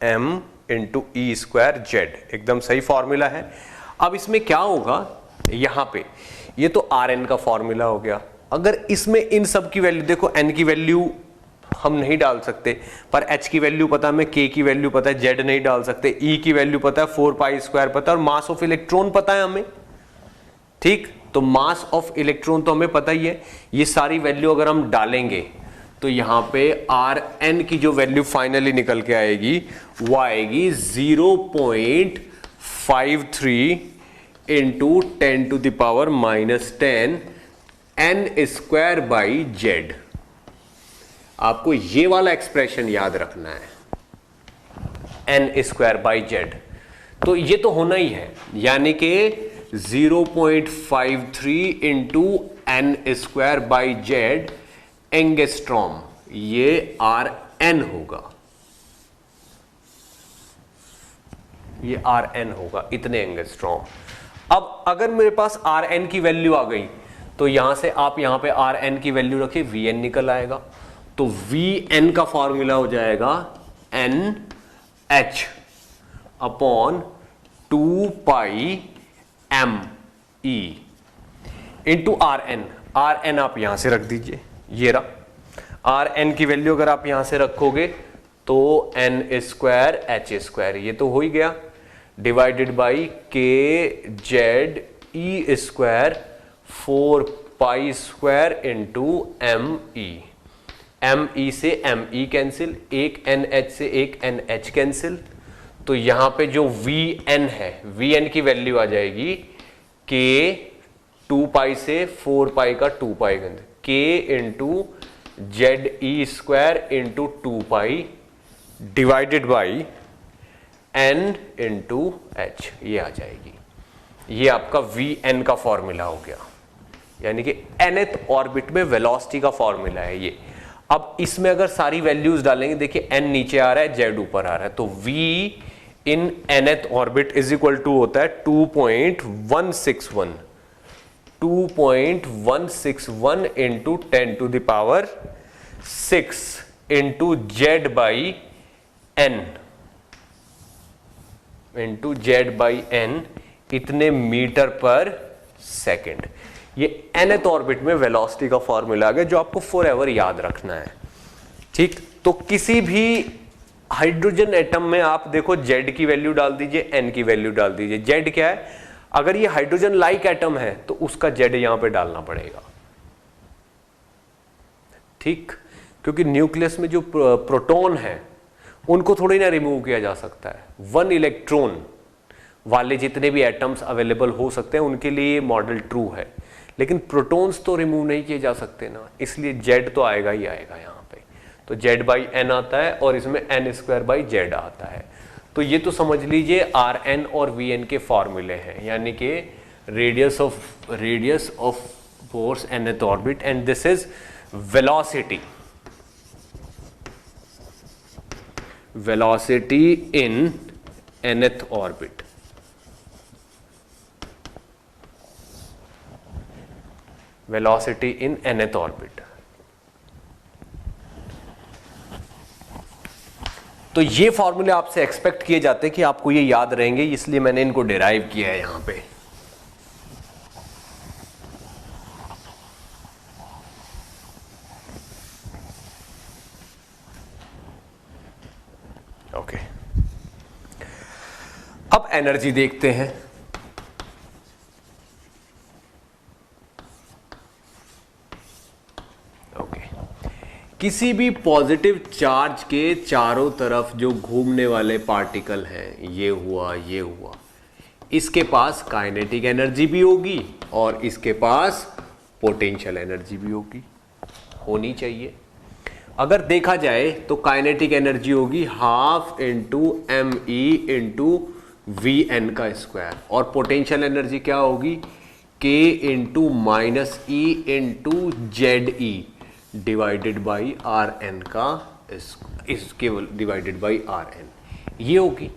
m into e square z, एकदम सही फॉर्मूला है। अब इसमें क्या होगा, यहां पे ये तो आर एन का फॉर्मूला हो गया। अगर इसमें इन सब की वैल्यू देखो, एन की वैल्यू हम नहीं डाल सकते, पर एच की वैल्यू पता है हमें, के की वैल्यू पता है, जेड नहीं डाल सकते, ई की वैल्यू पता है, 4 पाई स्क्वायर पता है और मास ऑफ इलेक्ट्रॉन पता है हमें। ठीक, तो मास ऑफ इलेक्ट्रॉन तो हमें पता ही है। ये सारी वैल्यू अगर हम डालेंगे तो यहां पे आर एन की जो वैल्यू फाइनली निकल के आएगी वो आएगी 0.53 into 10 to the power -10 n square by z. आपको ये वाला एक्सप्रेशन याद रखना है, एन स्क्वायर बाई जेड। तो ये तो होना ही है, यानी कि 0.53 into n square by z angstrom, ये आर एन होगा, ये आर एन होगा, इतने एंगस्ट्रॉम। अब अगर मेरे पास आर एन की वैल्यू आ गई तो यहां से आप यहां पे आर एन की वैल्यू रखिए, वी एन निकल आएगा। तो वी एन का फॉर्मूला हो जाएगा n h upon 2 pi m ई into r n. R n आप यहां से रख दीजिए, ये रहा आर एन की वैल्यू। अगर आप यहां से रखोगे तो एन स्क्वायर एच स्क्वायर, ये तो हो ही गया, divided by K Z E square 4 pi square into M E. M E से एम ई कैंसिल, एक एन एच से एक एन एच कैंसिल। तो यहां पे जो वी एन है, वी एन की वैल्यू आ जाएगी के 2 पाई से 4 पाई का 2 पाई के into Z E square into 2 divided by n into h, ये आ जाएगी। ये आपका वी एन का फॉर्मूला हो गया, यानी कि nth ऑर्बिट में वेलोसिटी का फॉर्मूला है ये। अब इसमें अगर सारी वैल्यूज डालेंगे, देखिए n नीचे आ रहा है, z ऊपर आ रहा है, तो v in nth orbit is equal to होता है 2.161 into 10⁶ into z by n इतने मीटर पर सेकेंड। ये nth ऑर्बिट में वेलोसिटी का फॉर्मूला आ गया जो आपको फॉरएवर याद रखना है। ठीक, तो किसी भी हाइड्रोजन एटम में आप देखो z की वैल्यू डाल दीजिए, n की वैल्यू डाल दीजिए। z क्या है, अगर ये हाइड्रोजन लाइक एटम है तो उसका z यहां पे डालना पड़ेगा। ठीक, क्योंकि न्यूक्लियस में जो प्रोटॉन है उनको थोड़ी ना रिमूव किया जा सकता है। 1 इलेक्ट्रॉन वाले जितने भी एटम्स अवेलेबल हो सकते हैं उनके लिए मॉडल ट्रू है, लेकिन प्रोटॉन्स तो रिमूव नहीं किए जा सकते ना, इसलिए z तो आएगा ही आएगा यहाँ पे। तो z बाई n आता है और इसमें n स्क्वायर बाई z आता है। तो ये तो समझ लीजिए Rn और Vn के फॉर्मूले हैं, यानी कि radius of force nth orbit and this is velocity in nth orbit. Velocity in nth orbit. तो ये फॉर्मूले आपसे एक्सपेक्ट किए जाते हैं कि आपको ये याद रहेंगे, इसलिए मैंने इनको डिराइव किया है यहां पे। ओके, अब एनर्जी देखते हैं। किसी भी पॉजिटिव चार्ज के चारों तरफ जो घूमने वाले पार्टिकल हैं, ये हुआ, इसके पास काइनेटिक एनर्जी भी होगी और इसके पास पोटेंशियल एनर्जी भी होनी चाहिए। अगर देखा जाए तो काइनेटिक एनर्जी होगी ½ इंटू ME इंटू VN का स्क्वायर, और पोटेंशियल एनर्जी क्या होगी, K into -E into ZE divided by Rn का इसके डिवाइडेड बाई Rn, ये होगी।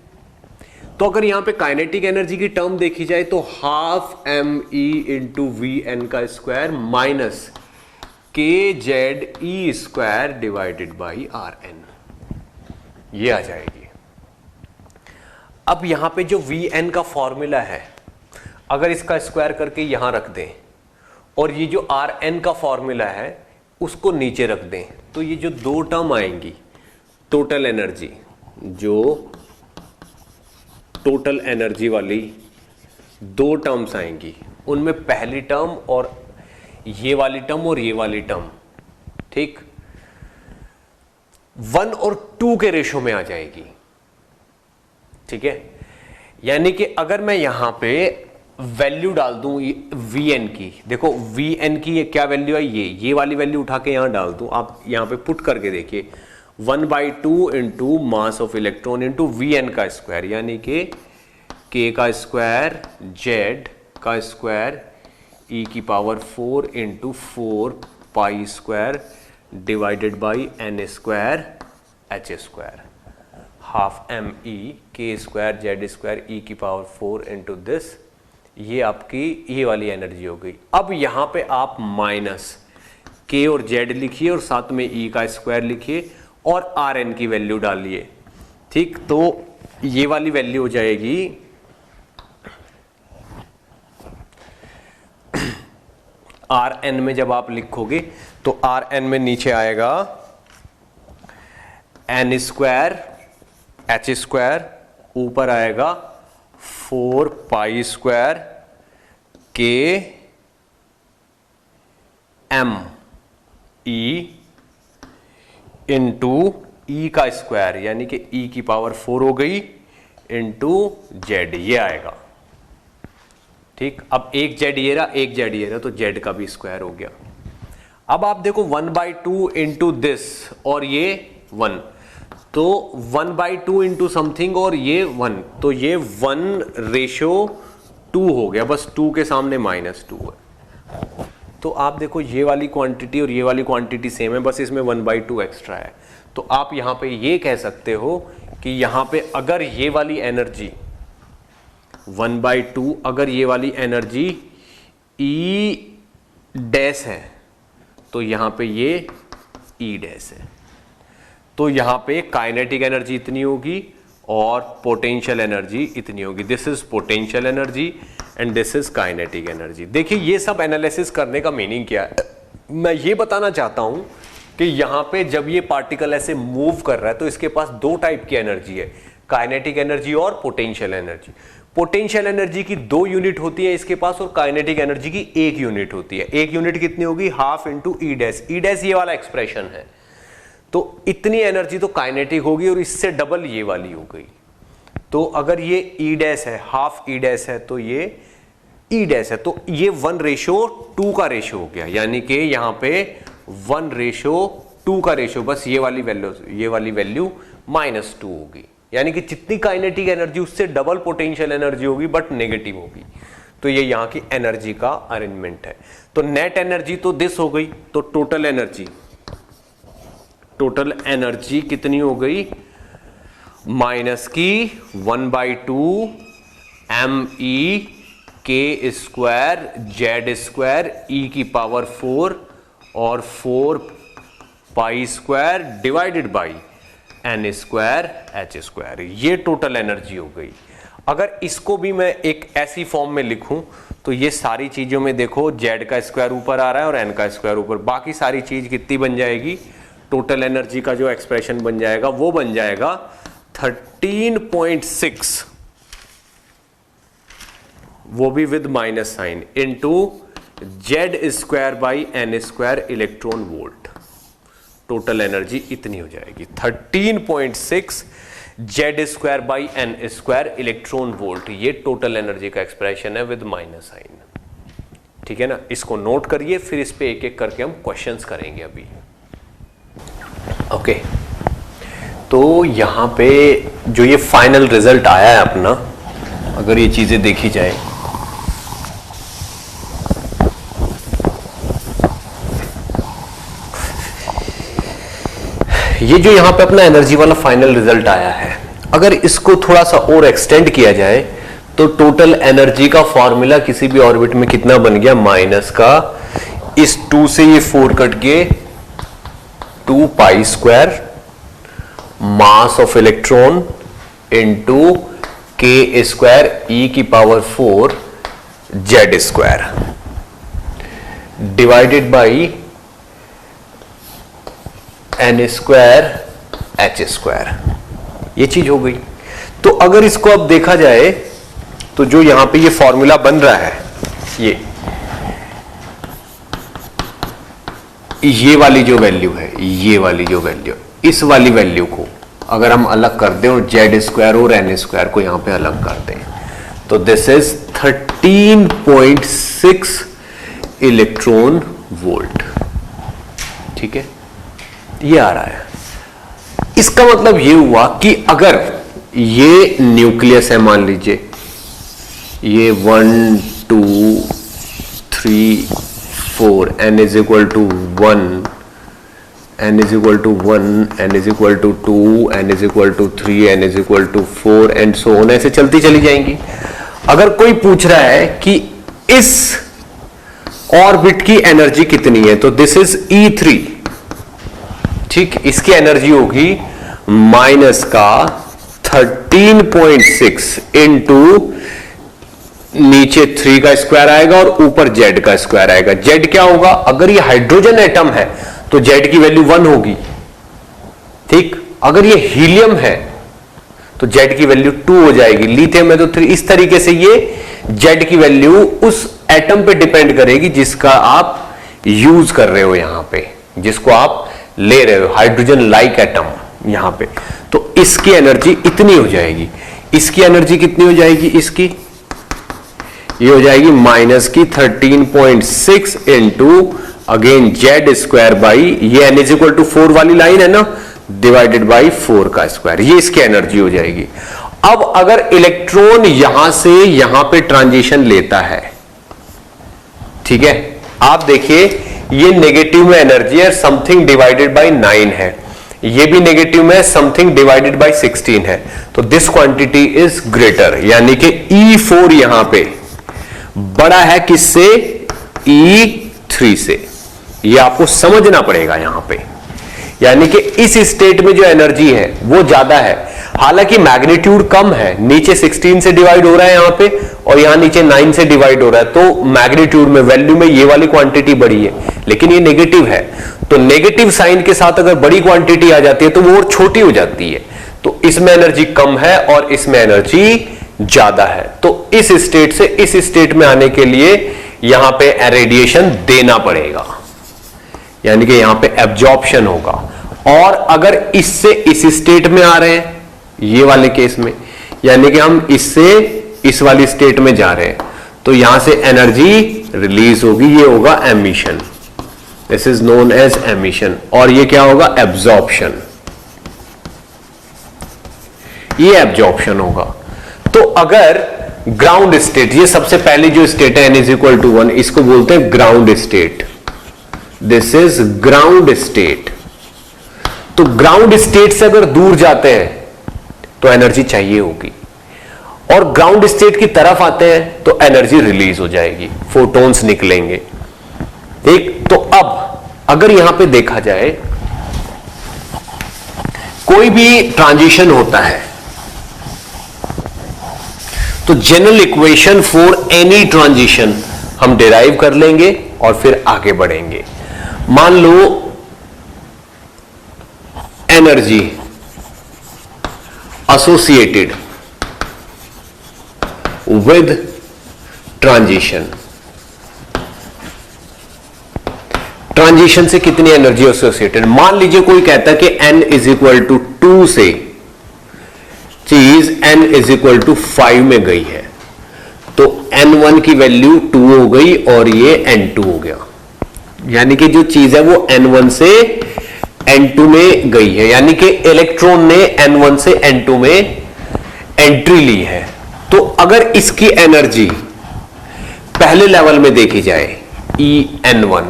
तो अगर यहां पे काइनेटिक एनर्जी की टर्म देखी जाए तो ½ ME इंटू VN का square minus KZE square divided by Rn, ये आ जाएगी। अब यहां पे जो Vn का फॉर्मूला है, अगर इसका स्क्वायर करके यहां रख दें और ये जो Rn का फॉर्मूला है उसको नीचे रख दें, तो ये जो दो टर्म आएंगी टोटल एनर्जी, जो टोटल एनर्जी वाली दो टर्म्स आएंगी, उनमें पहली टर्म और ये वाली टर्म, ठीक, 1 और 2 के रेशो में आ जाएगी। ठीक है, यानी कि अगर मैं यहां पे वैल्यू डाल दूं Vn की, देखो Vn की ये क्या वैल्यू है, ये वाली वैल्यू उठा के यहां डाल दूं, आप यहां पे पुट करके देखिए 1/2 into mass of electron into Vn का स्क्वायर, यानी कि K का स्क्वायर Z का स्क्वायर e की power 4 into 4 pi square divided by n square h square, ½ ME K square Z square e की पावर 4 इंटू दिस, ये आपकी ये वाली एनर्जी हो गई। अब यहां पे आप माइनस K और Z लिखिए और साथ में E का स्क्वायर लिखिए और Rn की वैल्यू डालिए। ठीक, तो ये वाली वैल्यू हो जाएगी Rn में जब आप लिखोगे तो Rn में नीचे आएगा n स्क्वायर h स्क्वायर, ऊपर आएगा 4 pi square K M E into E का स्क्वायर, यानी कि E की पावर 4 हो गई इंटू Z, ये आएगा। ठीक, अब एक Z ये रहा, एक Z ये रहा, तो Z का भी स्क्वायर हो गया। अब आप देखो 1/2 इंटू दिस और ये 1, तो 1/2 इंटू समथिंग और ये 1, तो ये 1:2 हो गया, बस 2 के सामने -2 है। तो आप देखो ये वाली क्वांटिटी और ये वाली क्वांटिटी सेम है, बस इसमें 1/2 एक्स्ट्रा है। तो आप यहां पे ये कह सकते हो कि यहां पे अगर ये वाली एनर्जी 1/2, अगर ये वाली एनर्जी E डैश है तो यहां पे ये E डैश है। तो यहां पे काइनेटिक एनर्जी इतनी होगी और पोटेंशियल एनर्जी इतनी होगी। This is potential energy and this is kinetic energy. देखिए ये सब एनालिसिस करने का मीनिंग क्या है, मैं ये बताना चाहता हूं कि यहां पे जब ये पार्टिकल ऐसे मूव कर रहा है तो इसके पास दो टाइप की एनर्जी है, काइनेटिक एनर्जी और पोटेंशियल एनर्जी। पोटेंशियल एनर्जी की 2 यूनिट होती है इसके पास और काइनेटिक एनर्जी की 1 यूनिट होती है। 1 यूनिट कितनी होगी, हाफ इंटू ई डैश। ई डैश ये वाला एक्सप्रेशन है, तो इतनी एनर्जी तो काइनेटिक होगी और इससे डबल ये वाली हो गई। तो अगर ये ई डैश है, हाफ ई डैश है, तो ये ई डैश है, तो ये 1:2 का रेशो हो गया, यानी कि यहां पे 1:2 का रेशो, बस ये वाली वैल्यू -2 होगी, यानी कि जितनी काइनेटिक एनर्जी उससे डबल पोटेंशियल एनर्जी होगी बट नेगेटिव होगी। तो ये यहां की एनर्जी का अरेंजमेंट है। तो नेट एनर्जी तो दिस हो गई, तो टोटल एनर्जी कितनी हो गई, -1/2 MEK² Z²E⁴ और 4π² डिवाइडेड बाई N²H², ये टोटल एनर्जी हो गई। अगर इसको भी मैं एक ऐसी फॉर्म में लिखूं तो ये सारी चीजों में देखो Z² ऊपर आ रहा है और N² ऊपर, बाकी सारी चीज कितनी बन जाएगी, टोटल एनर्जी का जो एक्सप्रेशन बन जाएगा वो बन जाएगा 13.6, वो भी with minus sign, into Z²/N² electron volt. Total energy इतनी हो जाएगी 13.6 Z²/N² इलेक्ट्रॉन वोल्ट। ये टोटल एनर्जी का एक्सप्रेशन है विद माइनस साइन। ठीक है ना, इसको नोट करिए, फिर इस पे एक एक करके हम क्वेश्चंस करेंगे अभी। ओके, तो यहां पे जो ये फाइनल रिजल्ट आया है अपना, अगर ये चीजें देखी जाए, ये जो यहां पे अपना एनर्जी वाला फाइनल रिजल्ट आया है, अगर इसको थोड़ा सा और एक्सटेंड किया जाए तो टोटल एनर्जी का फॉर्मूला किसी भी ऑर्बिट में कितना बन गया, माइनस का इस 2 से ये 4 cut K 2π² mass of electron into K² E⁴ Z² divided by N²H², ये चीज हो गई। तो अगर इसको अब देखा जाए तो जो यहां पे ये फॉर्मूला बन रहा है, ये वाली जो वैल्यू है, ये वाली जो वैल्यू, इस वाली वैल्यू को अगर हम अलग कर दें और Z² और N² को यहां पे अलग कर दें तो दिस इज 13.6 इलेक्ट्रॉन वोल्ट। ठीक है, ये आ रहा है। इसका मतलब ये हुआ कि अगर ये न्यूक्लियस है, मान लीजिए ये 1 2 3 4, n = 1, n = 1, n = 2, n = 3, n = 4 and so on, ऐसे चलती चली जाएंगी। अगर कोई पूछ रहा है कि इस ऑर्बिट की एनर्जी कितनी है, तो दिस इज E3। ठीक, इसकी एनर्जी होगी माइनस का 13.6 इंटू नीचे 3 का स्क्वायर आएगा और ऊपर Z का स्क्वायर आएगा। Z क्या होगा, अगर ये हाइड्रोजन एटम है तो Z की वैल्यू 1 होगी। ठीक, अगर ये हीलियम है तो Z की वैल्यू 2 हो जाएगी, लिथियम है तो 3। इस तरीके से ये Z की वैल्यू उस एटम पे डिपेंड करेगी जिसका आप यूज कर रहे हो, यहां पे जिसको आप ले रहे हो, हाइड्रोजन लाइक एटम यहां पे। तो इसकी एनर्जी इतनी हो जाएगी। इसकी एनर्जी कितनी हो जाएगी, इसकी ये हो जाएगी माइनस की 13.6 into again Z square by ये n इज इक्वल टू 4 वाली लाइन है ना, डिवाइडेड बाई 4 का स्क्वायर, ये इसकी एनर्जी हो जाएगी। अब अगर इलेक्ट्रॉन यहां से यहां पे ट्रांजिशन लेता है, ठीक है, आप देखिए ये नेगेटिव में एनर्जी है, समथिंग डिवाइडेड बाई 9 है, ये भी नेगेटिव में समथिंग डिवाइडेड बाई 16 है, तो दिस क्वांटिटी इज ग्रेटर, यानी कि E4 यहां पे बड़ा है किससे, E3 से। ये आपको समझना पड़ेगा यहां पे, यानी कि इस स्टेट में जो एनर्जी है वो ज्यादा है, हालांकि मैग्नीट्यूड कम है, नीचे 16 से डिवाइड हो रहा है यहां पे और यहां नीचे 9 से डिवाइड हो रहा है, तो मैग्नीट्यूड में वैल्यू में ये वाली क्वांटिटी बड़ी है, लेकिन ये नेगेटिव है, तो नेगेटिव साइन के साथ अगर बड़ी क्वांटिटी आ जाती है तो वो और छोटी हो जाती है, तो इसमें एनर्जी कम है और इसमें एनर्जी ज्यादा है। तो इस स्टेट से इस स्टेट में आने के लिए यहां पे रेडिएशन देना पड़ेगा, यानी कि यहां पे एब्जॉर्प्शन होगा। और अगर इससे इस स्टेट में आ रहे हैं, ये वाले केस में, यानी कि हम इससे इस वाली स्टेट में जा रहे हैं, तो यहां से एनर्जी रिलीज होगी, ये होगा emission, this is known as emission. और ये क्या होगा, एब्जॉर्प्शन, ये एब्जॉर्प्शन होगा। तो अगर ग्राउंड स्टेट, ये सबसे पहली जो स्टेट है n इज इक्वल टू 1, इसको बोलते हैं ground state, this is ground state. तो ग्राउंड स्टेट से अगर दूर जाते हैं तो एनर्जी चाहिए होगी, और ग्राउंड स्टेट की तरफ आते हैं तो एनर्जी रिलीज हो जाएगी, फोटॉन्स निकलेंगे। एक तो अब अगर यहां पे देखा जाए, कोई भी ट्रांजिशन होता है तो general equation for any transition हम डिराइव कर लेंगे और फिर आगे बढ़ेंगे। मान low energy associated with transition, transition से कितनी एनर्जी एसोसिएटेड, मान लीजिए कोई कहता है कि n इज इक्वल टू 2 से चीज n इज इक्वल टू 5 में गई है, तो n1 की वैल्यू 2 हो गई और ये n2 हो गया, यानी कि जो चीज है वो n1 से n2 में गई है, यानी कि इलेक्ट्रॉन ने n1 से n2 में एंट्री ली है। तो अगर इसकी एनर्जी पहले लेवल में देखी जाए En1,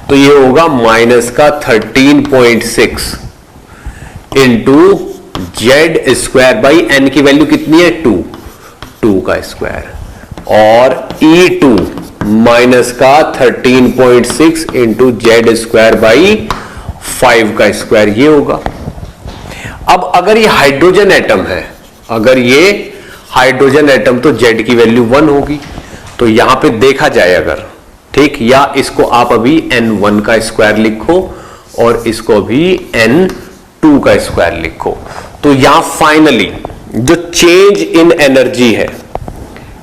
तो ये होगा माइनस का 13.6 into Z square by N की वैल्यू कितनी है 2 का स्क्वायर, और E2 माइनस का 13.6 इंटू जेड स्क्वायर बाई 5 का स्क्वायर, ये होगा। अब अगर ये हाइड्रोजन एटम है, अगर ये हाइड्रोजन एटम, तो जेड की वैल्यू 1 होगी। तो यहां पे देखा जाए अगर, ठीक, या इसको आप अभी n1 का स्क्वायर लिखो और इसको भी n2 का स्क्वायर लिखो, तो यहां फाइनली जो चेंज इन एनर्जी है,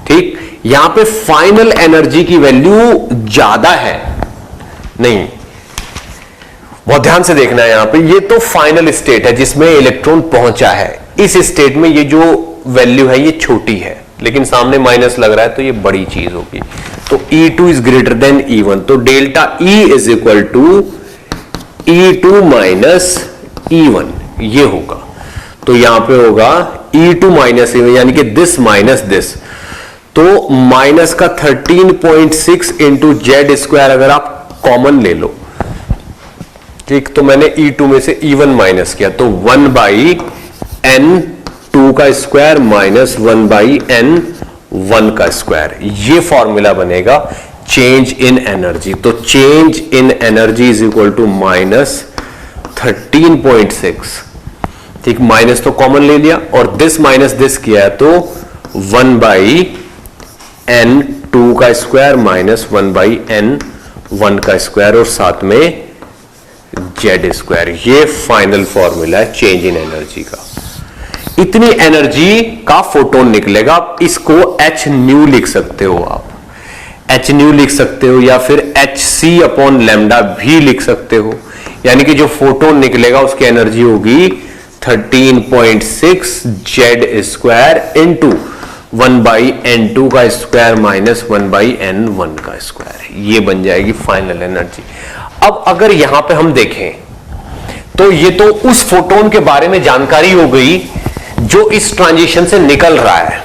ठीक, यहां पे फाइनल एनर्जी की वैल्यू ज्यादा है, नहीं, बहुत ध्यान से देखना है यहां पे, ये तो फाइनल स्टेट है जिसमें इलेक्ट्रॉन पहुंचा है। इस स्टेट में ये जो वैल्यू है ये छोटी है, लेकिन सामने माइनस लग रहा है तो ये बड़ी चीज होगी। तो E2 is greater than E1, तो delta E is equal to E2 minus E1, ये होगा। तो यहां पे होगा E2 माइनस E1, यानी कि दिस माइनस दिस, तो माइनस का 13.6 इंटू जेड स्क्वायर अगर आप कॉमन ले लो, ठीक, तो मैंने E2 में से E1 माइनस किया, तो 1 बाई n2 का स्क्वायर माइनस 1 बाई n1 का स्क्वायर, ये फॉर्मूला बनेगा चेंज इन एनर्जी। तो change in energy is equal to minus 13.6, ठीक, माइनस तो कॉमन ले लिया और दिस माइनस दिस किया है, तो 1 बाई n2 का स्क्वायर माइनस 1 बाई n1 का स्क्वायर और साथ में जेड स्क्वायर, ये फाइनल फॉर्मूला है चेंज इन एनर्जी का। इतनी एनर्जी का फोटोन निकलेगा। इसको एच न्यू लिख सकते हो, आप एच न्यू लिख सकते हो या फिर एच सी अपॉन लैम्डा भी लिख सकते हो, यानी कि जो फोटोन निकलेगा उसकी एनर्जी होगी 13.6 Z square into 1 by n2 का स्क्वायर माइनस 1 बाई n1 का स्क्वायर, ये बन जाएगी फाइनल एनर्जी। अब अगर यहां पे हम देखें तो ये तो उस फोटोन के बारे में जानकारी हो गई जो इस ट्रांजिशन से निकल रहा है,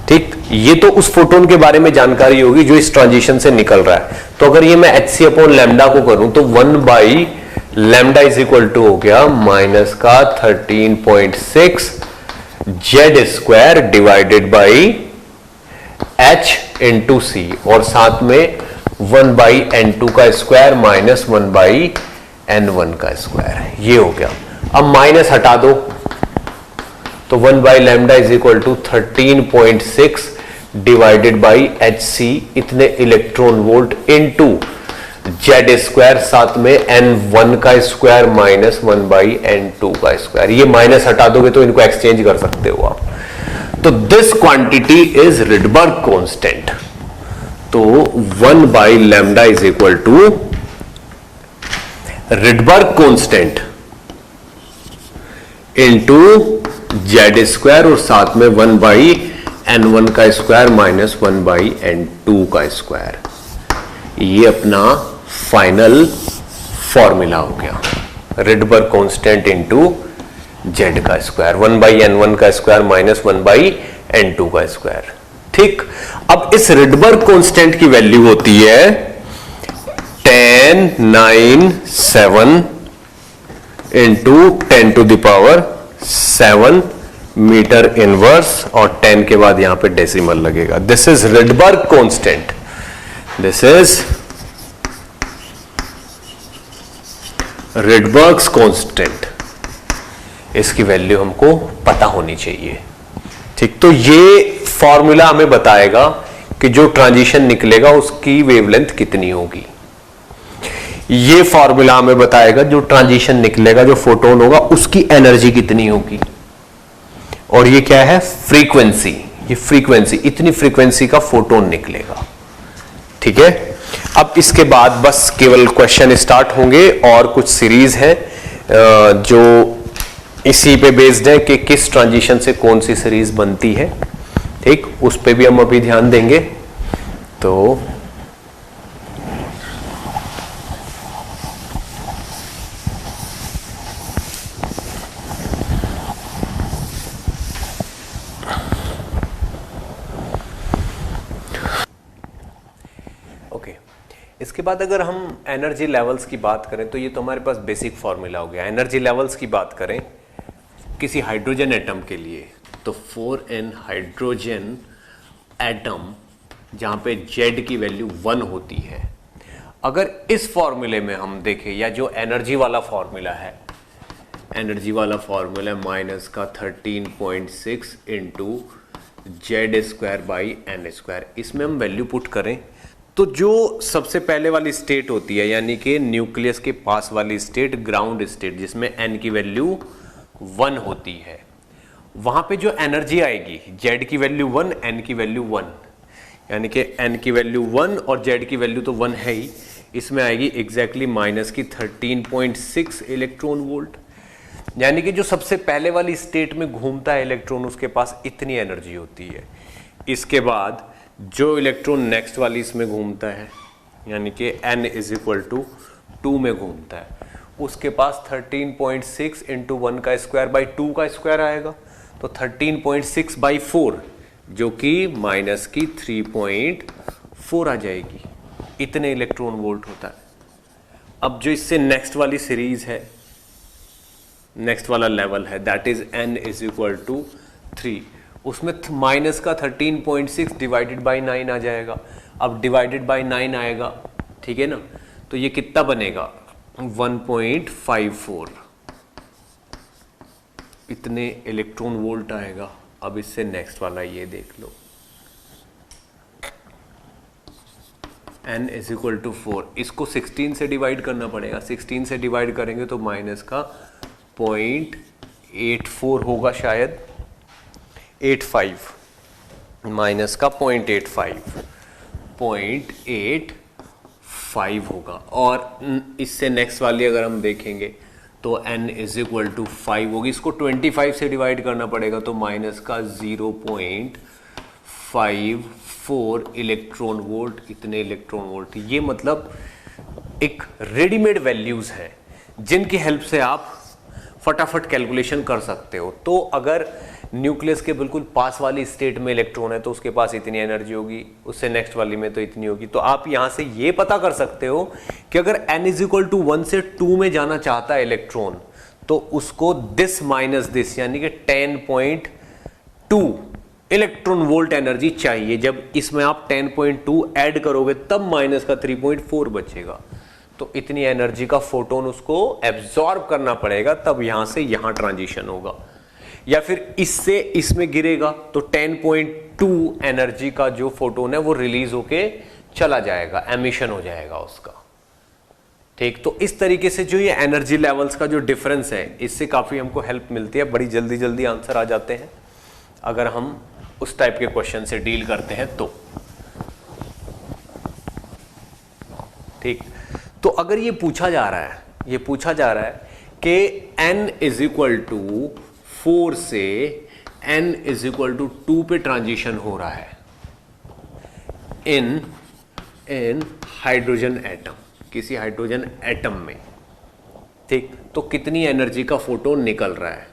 ठीक। ये तो उस फोटोन के बारे में जानकारी होगी जो इस ट्रांजिशन से निकल रहा है। तो अगर ये मैं एच सी अपॉन लैम्डा को करूं तो 1 by lambda is equal to हो गया माइनस का 13.6 Z square divided by H into C, और साथ में 1 बाई एन टू का square minus 1 by N one का स्क्वायर, ये हो गया। अब माइनस हटा दो तो 1 by lambda is equal to 13.6 divided by H C, इतने electron volt into Z square, साथ में एन वन का square minus 1 by N two का स्क्वायर। ये माइनस हटा दोगे तो इनको एक्सचेंज कर सकते हो आप। तो this quantity is Rydberg constant. तो 1 by lambda is equal to Rydberg constant into Z square और साथ में 1 बाई एन वन का square minus 1 by N two का स्क्वायर। ये अपना फाइनल फॉर्मूला हो गया, रिडबर्ग कांस्टेंट इनटू जेड का स्क्वायर, 1 बाई एन वन का square minus 1 by N two का स्क्वायर, ठीक। अब इस रिडबर्ग कांस्टेंट की वैल्यू होती है 1097 into 10 to the power 7 metre inverse, और 10 के बाद यहां पे डेसिमल लगेगा। This is Rydberg constant, this is Rydberg's constant. इसकी वैल्यू हमको पता होनी चाहिए, ठीक। तो ये फॉर्मूला हमें बताएगा कि जो ट्रांजिशन निकलेगा उसकी वेवलेंथ कितनी होगी। ये फॉर्मूला हमें बताएगा जो ट्रांजिशन निकलेगा, जो फोटोन होगा उसकी एनर्जी कितनी होगी। और ये क्या है, फ्रीक्वेंसी। ये फ्रीक्वेंसी, इतनी फ्रीक्वेंसी का फोटोन निकलेगा, ठीक है। अब इसके बाद बस केवल क्वेश्चन स्टार्ट होंगे और कुछ सीरीज है जो इसी पे बेस्ड है कि किस ट्रांजिशन से कौन सी सीरीज बनती है, ठीक। उस पे भी हम अभी ध्यान देंगे। तो इसके बाद अगर हम एनर्जी लेवल्स की बात करें तो ये तो हमारे पास बेसिक फॉर्मूला हो गया। एनर्जी लेवल्स की बात करें किसी हाइड्रोजन एटम के लिए तो 4n हाइड्रोजन एटम जहां पे Z की वैल्यू 1 होती है, अगर इस फॉर्मूले में हम देखें, या जो एनर्जी वाला फॉर्मूला है, एनर्जी वाला फॉर्मूला माइनस का 13.6 into Z square by N square, इसमें हम वैल्यू पुट करें तो जो सबसे पहले वाली स्टेट होती है, यानी कि न्यूक्लियस के पास वाली स्टेट, ग्राउंड स्टेट, जिसमें n की वैल्यू 1 होती है, वहां पे जो एनर्जी आएगी, z की वैल्यू 1, n की वैल्यू 1, यानी कि n की वैल्यू 1 और z की वैल्यू तो 1 है ही, इसमें आएगी एग्जैक्टली माइनस की 13.6 इलेक्ट्रॉन वोल्ट। यानी कि जो सबसे पहले वाली स्टेट में घूमता है इलेक्ट्रॉन, उसके पास इतनी एनर्जी होती है। इसके बाद जो इलेक्ट्रॉन नेक्स्ट वाली इसमें घूमता है, यानी कि n इज इक्वल टू 2 में घूमता है, उसके पास 13.6 इंटू 1 का स्क्वायर बाई 2 का स्क्वायर आएगा, तो 13.6 बाई 4 जो कि माइनस की 3.4 आ जाएगी। इतने इलेक्ट्रॉन वोल्ट होता है। अब जो इससे नेक्स्ट वाली सीरीज है, नेक्स्ट वाला लेवल है, that is n is equal to 3, उसमें माइनस का 13.6 डिवाइडेड बाई 9 आ जाएगा। अब डिवाइडेड बाई 9 आएगा, ठीक है ना, तो ये कितना बनेगा 1.54, इतने इलेक्ट्रॉन वोल्ट आएगा। अब इससे नेक्स्ट वाला ये देख लो, n इज इक्वल टू 4, इसको 16 से डिवाइड करना पड़ेगा। 16 से डिवाइड करेंगे तो माइनस का 0.84 होगा, शायद 85, माइनस का 0.85 होगा। और इससे नेक्स्ट वाली अगर हम देखेंगे तो n इज इक्वल टू 5 होगी, इसको 25 से डिवाइड करना पड़ेगा, तो माइनस का 0.54 इलेक्ट्रॉन वोल्ट, इतने इलेक्ट्रॉन वोल्ट। ये मतलब एक रेडीमेड वैल्यूज हैं जिनकी हेल्प से आप फटाफट कैलकुलेशन कर सकते हो। तो अगर न्यूक्लियस के बिल्कुल पास वाली स्टेट में इलेक्ट्रॉन है तो उसके पास इतनी एनर्जी होगी, उससे नेक्स्ट वाली में तो इतनी होगी। तो आप यहां से ये पता कर सकते हो कि अगर n इज इक्वल टू 1 से 2 में जाना चाहता है इलेक्ट्रॉन तो उसको दिस माइनस दिस यानी कि 10.2 इलेक्ट्रॉन वोल्ट एनर्जी चाहिए। जब इसमें आप 10.2 ऐड करोगे तब माइनस का 3.4 बचेगा। तो इतनी एनर्जी का फोटोन उसको एब्जॉर्ब करना पड़ेगा, तब यहां से यहां ट्रांजिशन होगा। या फिर इससे इसमें गिरेगा तो 10.2 एनर्जी का जो फोटोन है वो रिलीज होके चला जाएगा, एमिशन हो जाएगा उसका। ठीक, तो इस तरीके से जो ये एनर्जी लेवल्स का जो डिफरेंस है इससे काफी हमको हेल्प मिलती है। बड़ी जल्दी जल्दी आंसर आ जाते हैं अगर हम उस टाइप के क्वेश्चन से डील करते हैं तो। ठीक, तो अगर ये पूछा जा रहा है कि n इज इक्वल टू 4 से n इज इक्वल टू 2 पे ट्रांजिशन हो रहा है इन हाइड्रोजन एटम, किसी हाइड्रोजन एटम में। ठीक, तो कितनी एनर्जी का फोटोन निकल रहा है?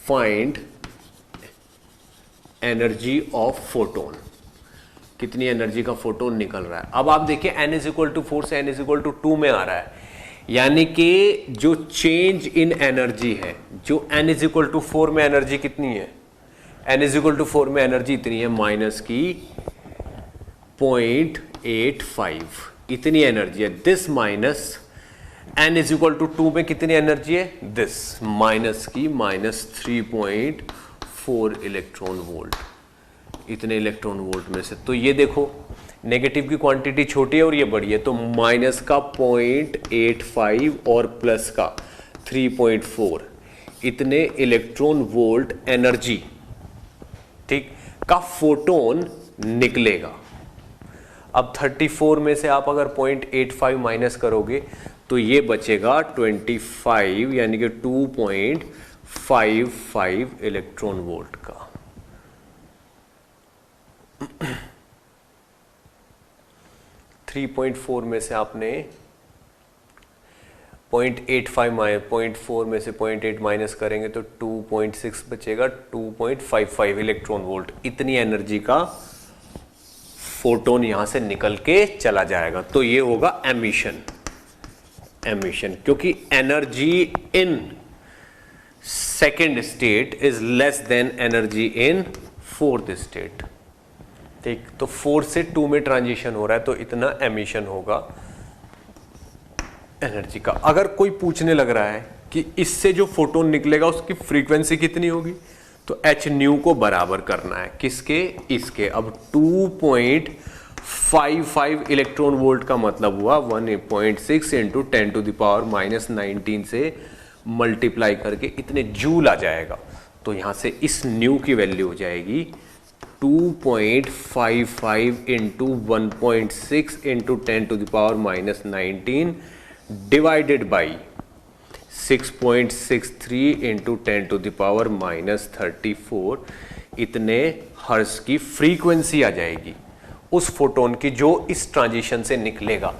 फाइंड एनर्जी ऑफ फोटोन, कितनी एनर्जी का फोटोन निकल रहा है। अब आप देखिए n इज इक्वल टू 4 से n इज इक्वल टू 2 में आ रहा है, यानी कि जो चेंज इन एनर्जी है, जो n इज इक्वल टू 4 में एनर्जी कितनी है, n इज इक्वल टू 4 में एनर्जी इतनी है माइनस की 0.85, इतनी एनर्जी है। This minus n is equal to 2 में कितनी एनर्जी है, दिस माइनस की -3.4 इलेक्ट्रॉन वोल्ट, इतने इलेक्ट्रॉन वोल्ट में से। तो ये देखो नेगेटिव की क्वांटिटी छोटी है और ये बड़ी है, तो माइनस का 0.85 और प्लस का 3.4 इतने इलेक्ट्रॉन वोल्ट एनर्जी, ठीक, का फोटोन निकलेगा। अब 34 में से आप अगर 0.85 माइनस करोगे तो ये बचेगा 25 यानी कि 2.55 इलेक्ट्रॉन वोल्ट का। 3.4 में से आपने 0.4 में से 0.8 माइनस करेंगे तो 2.6 बचेगा, 2.55 इलेक्ट्रॉन वोल्ट। इतनी एनर्जी का फोटोन यहां से निकल के चला जाएगा। तो ये होगा एमिशन, क्योंकि energy in second state is less than energy in fourth state. ठीक, तो 4 से 2 में ट्रांजिशन हो रहा है तो इतना एमिशन होगा एनर्जी का। अगर कोई पूछने लग रहा है कि इससे जो फोटोन निकलेगा उसकी फ्रीक्वेंसी कितनी होगी, तो एच न्यू को बराबर करना है किसके, इसके। अब 2.55 इलेक्ट्रॉन वोल्ट का मतलब हुआ 1.6 इंटू 10⁻⁻19 से मल्टीप्लाई करके इतने जूल आ जाएगा। तो यहां से इस न्यू की वैल्यू हो जाएगी 2.55 into 1.6 into 10⁻⁻19 divided by 6.63 into 10⁻⁻34 इतने हर्ट्ज की फ्रीक्वेंसी आ जाएगी उस फोटोन की जो इस ट्रांजिशन से निकलेगा।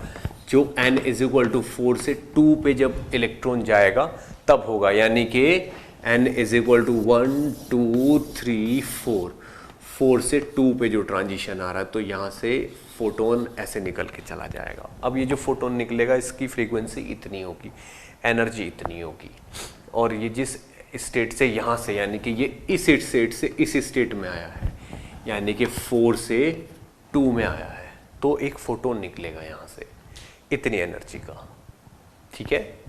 जो n इज इक्वल टू 4 से 2 पे जब इलेक्ट्रॉन जाएगा तब होगा, यानी कि n इज इक्वल टू 1 2 3 4 से 2 पे जो ट्रांजिशन आ रहा है तो यहाँ से फोटोन ऐसे निकल के चला जाएगा। अब ये जो फोटोन निकलेगा इसकी फ्रीक्वेंसी इतनी होगी, एनर्जी इतनी होगी, और ये जिस स्टेट से यहाँ से, यानी कि ये इस स्टेट से इस स्टेट में आया है, यानी कि 4 से 2 में आया है, तो एक फोटोन निकलेगा यहाँ से इतनी एनर्जी का। ठीक है।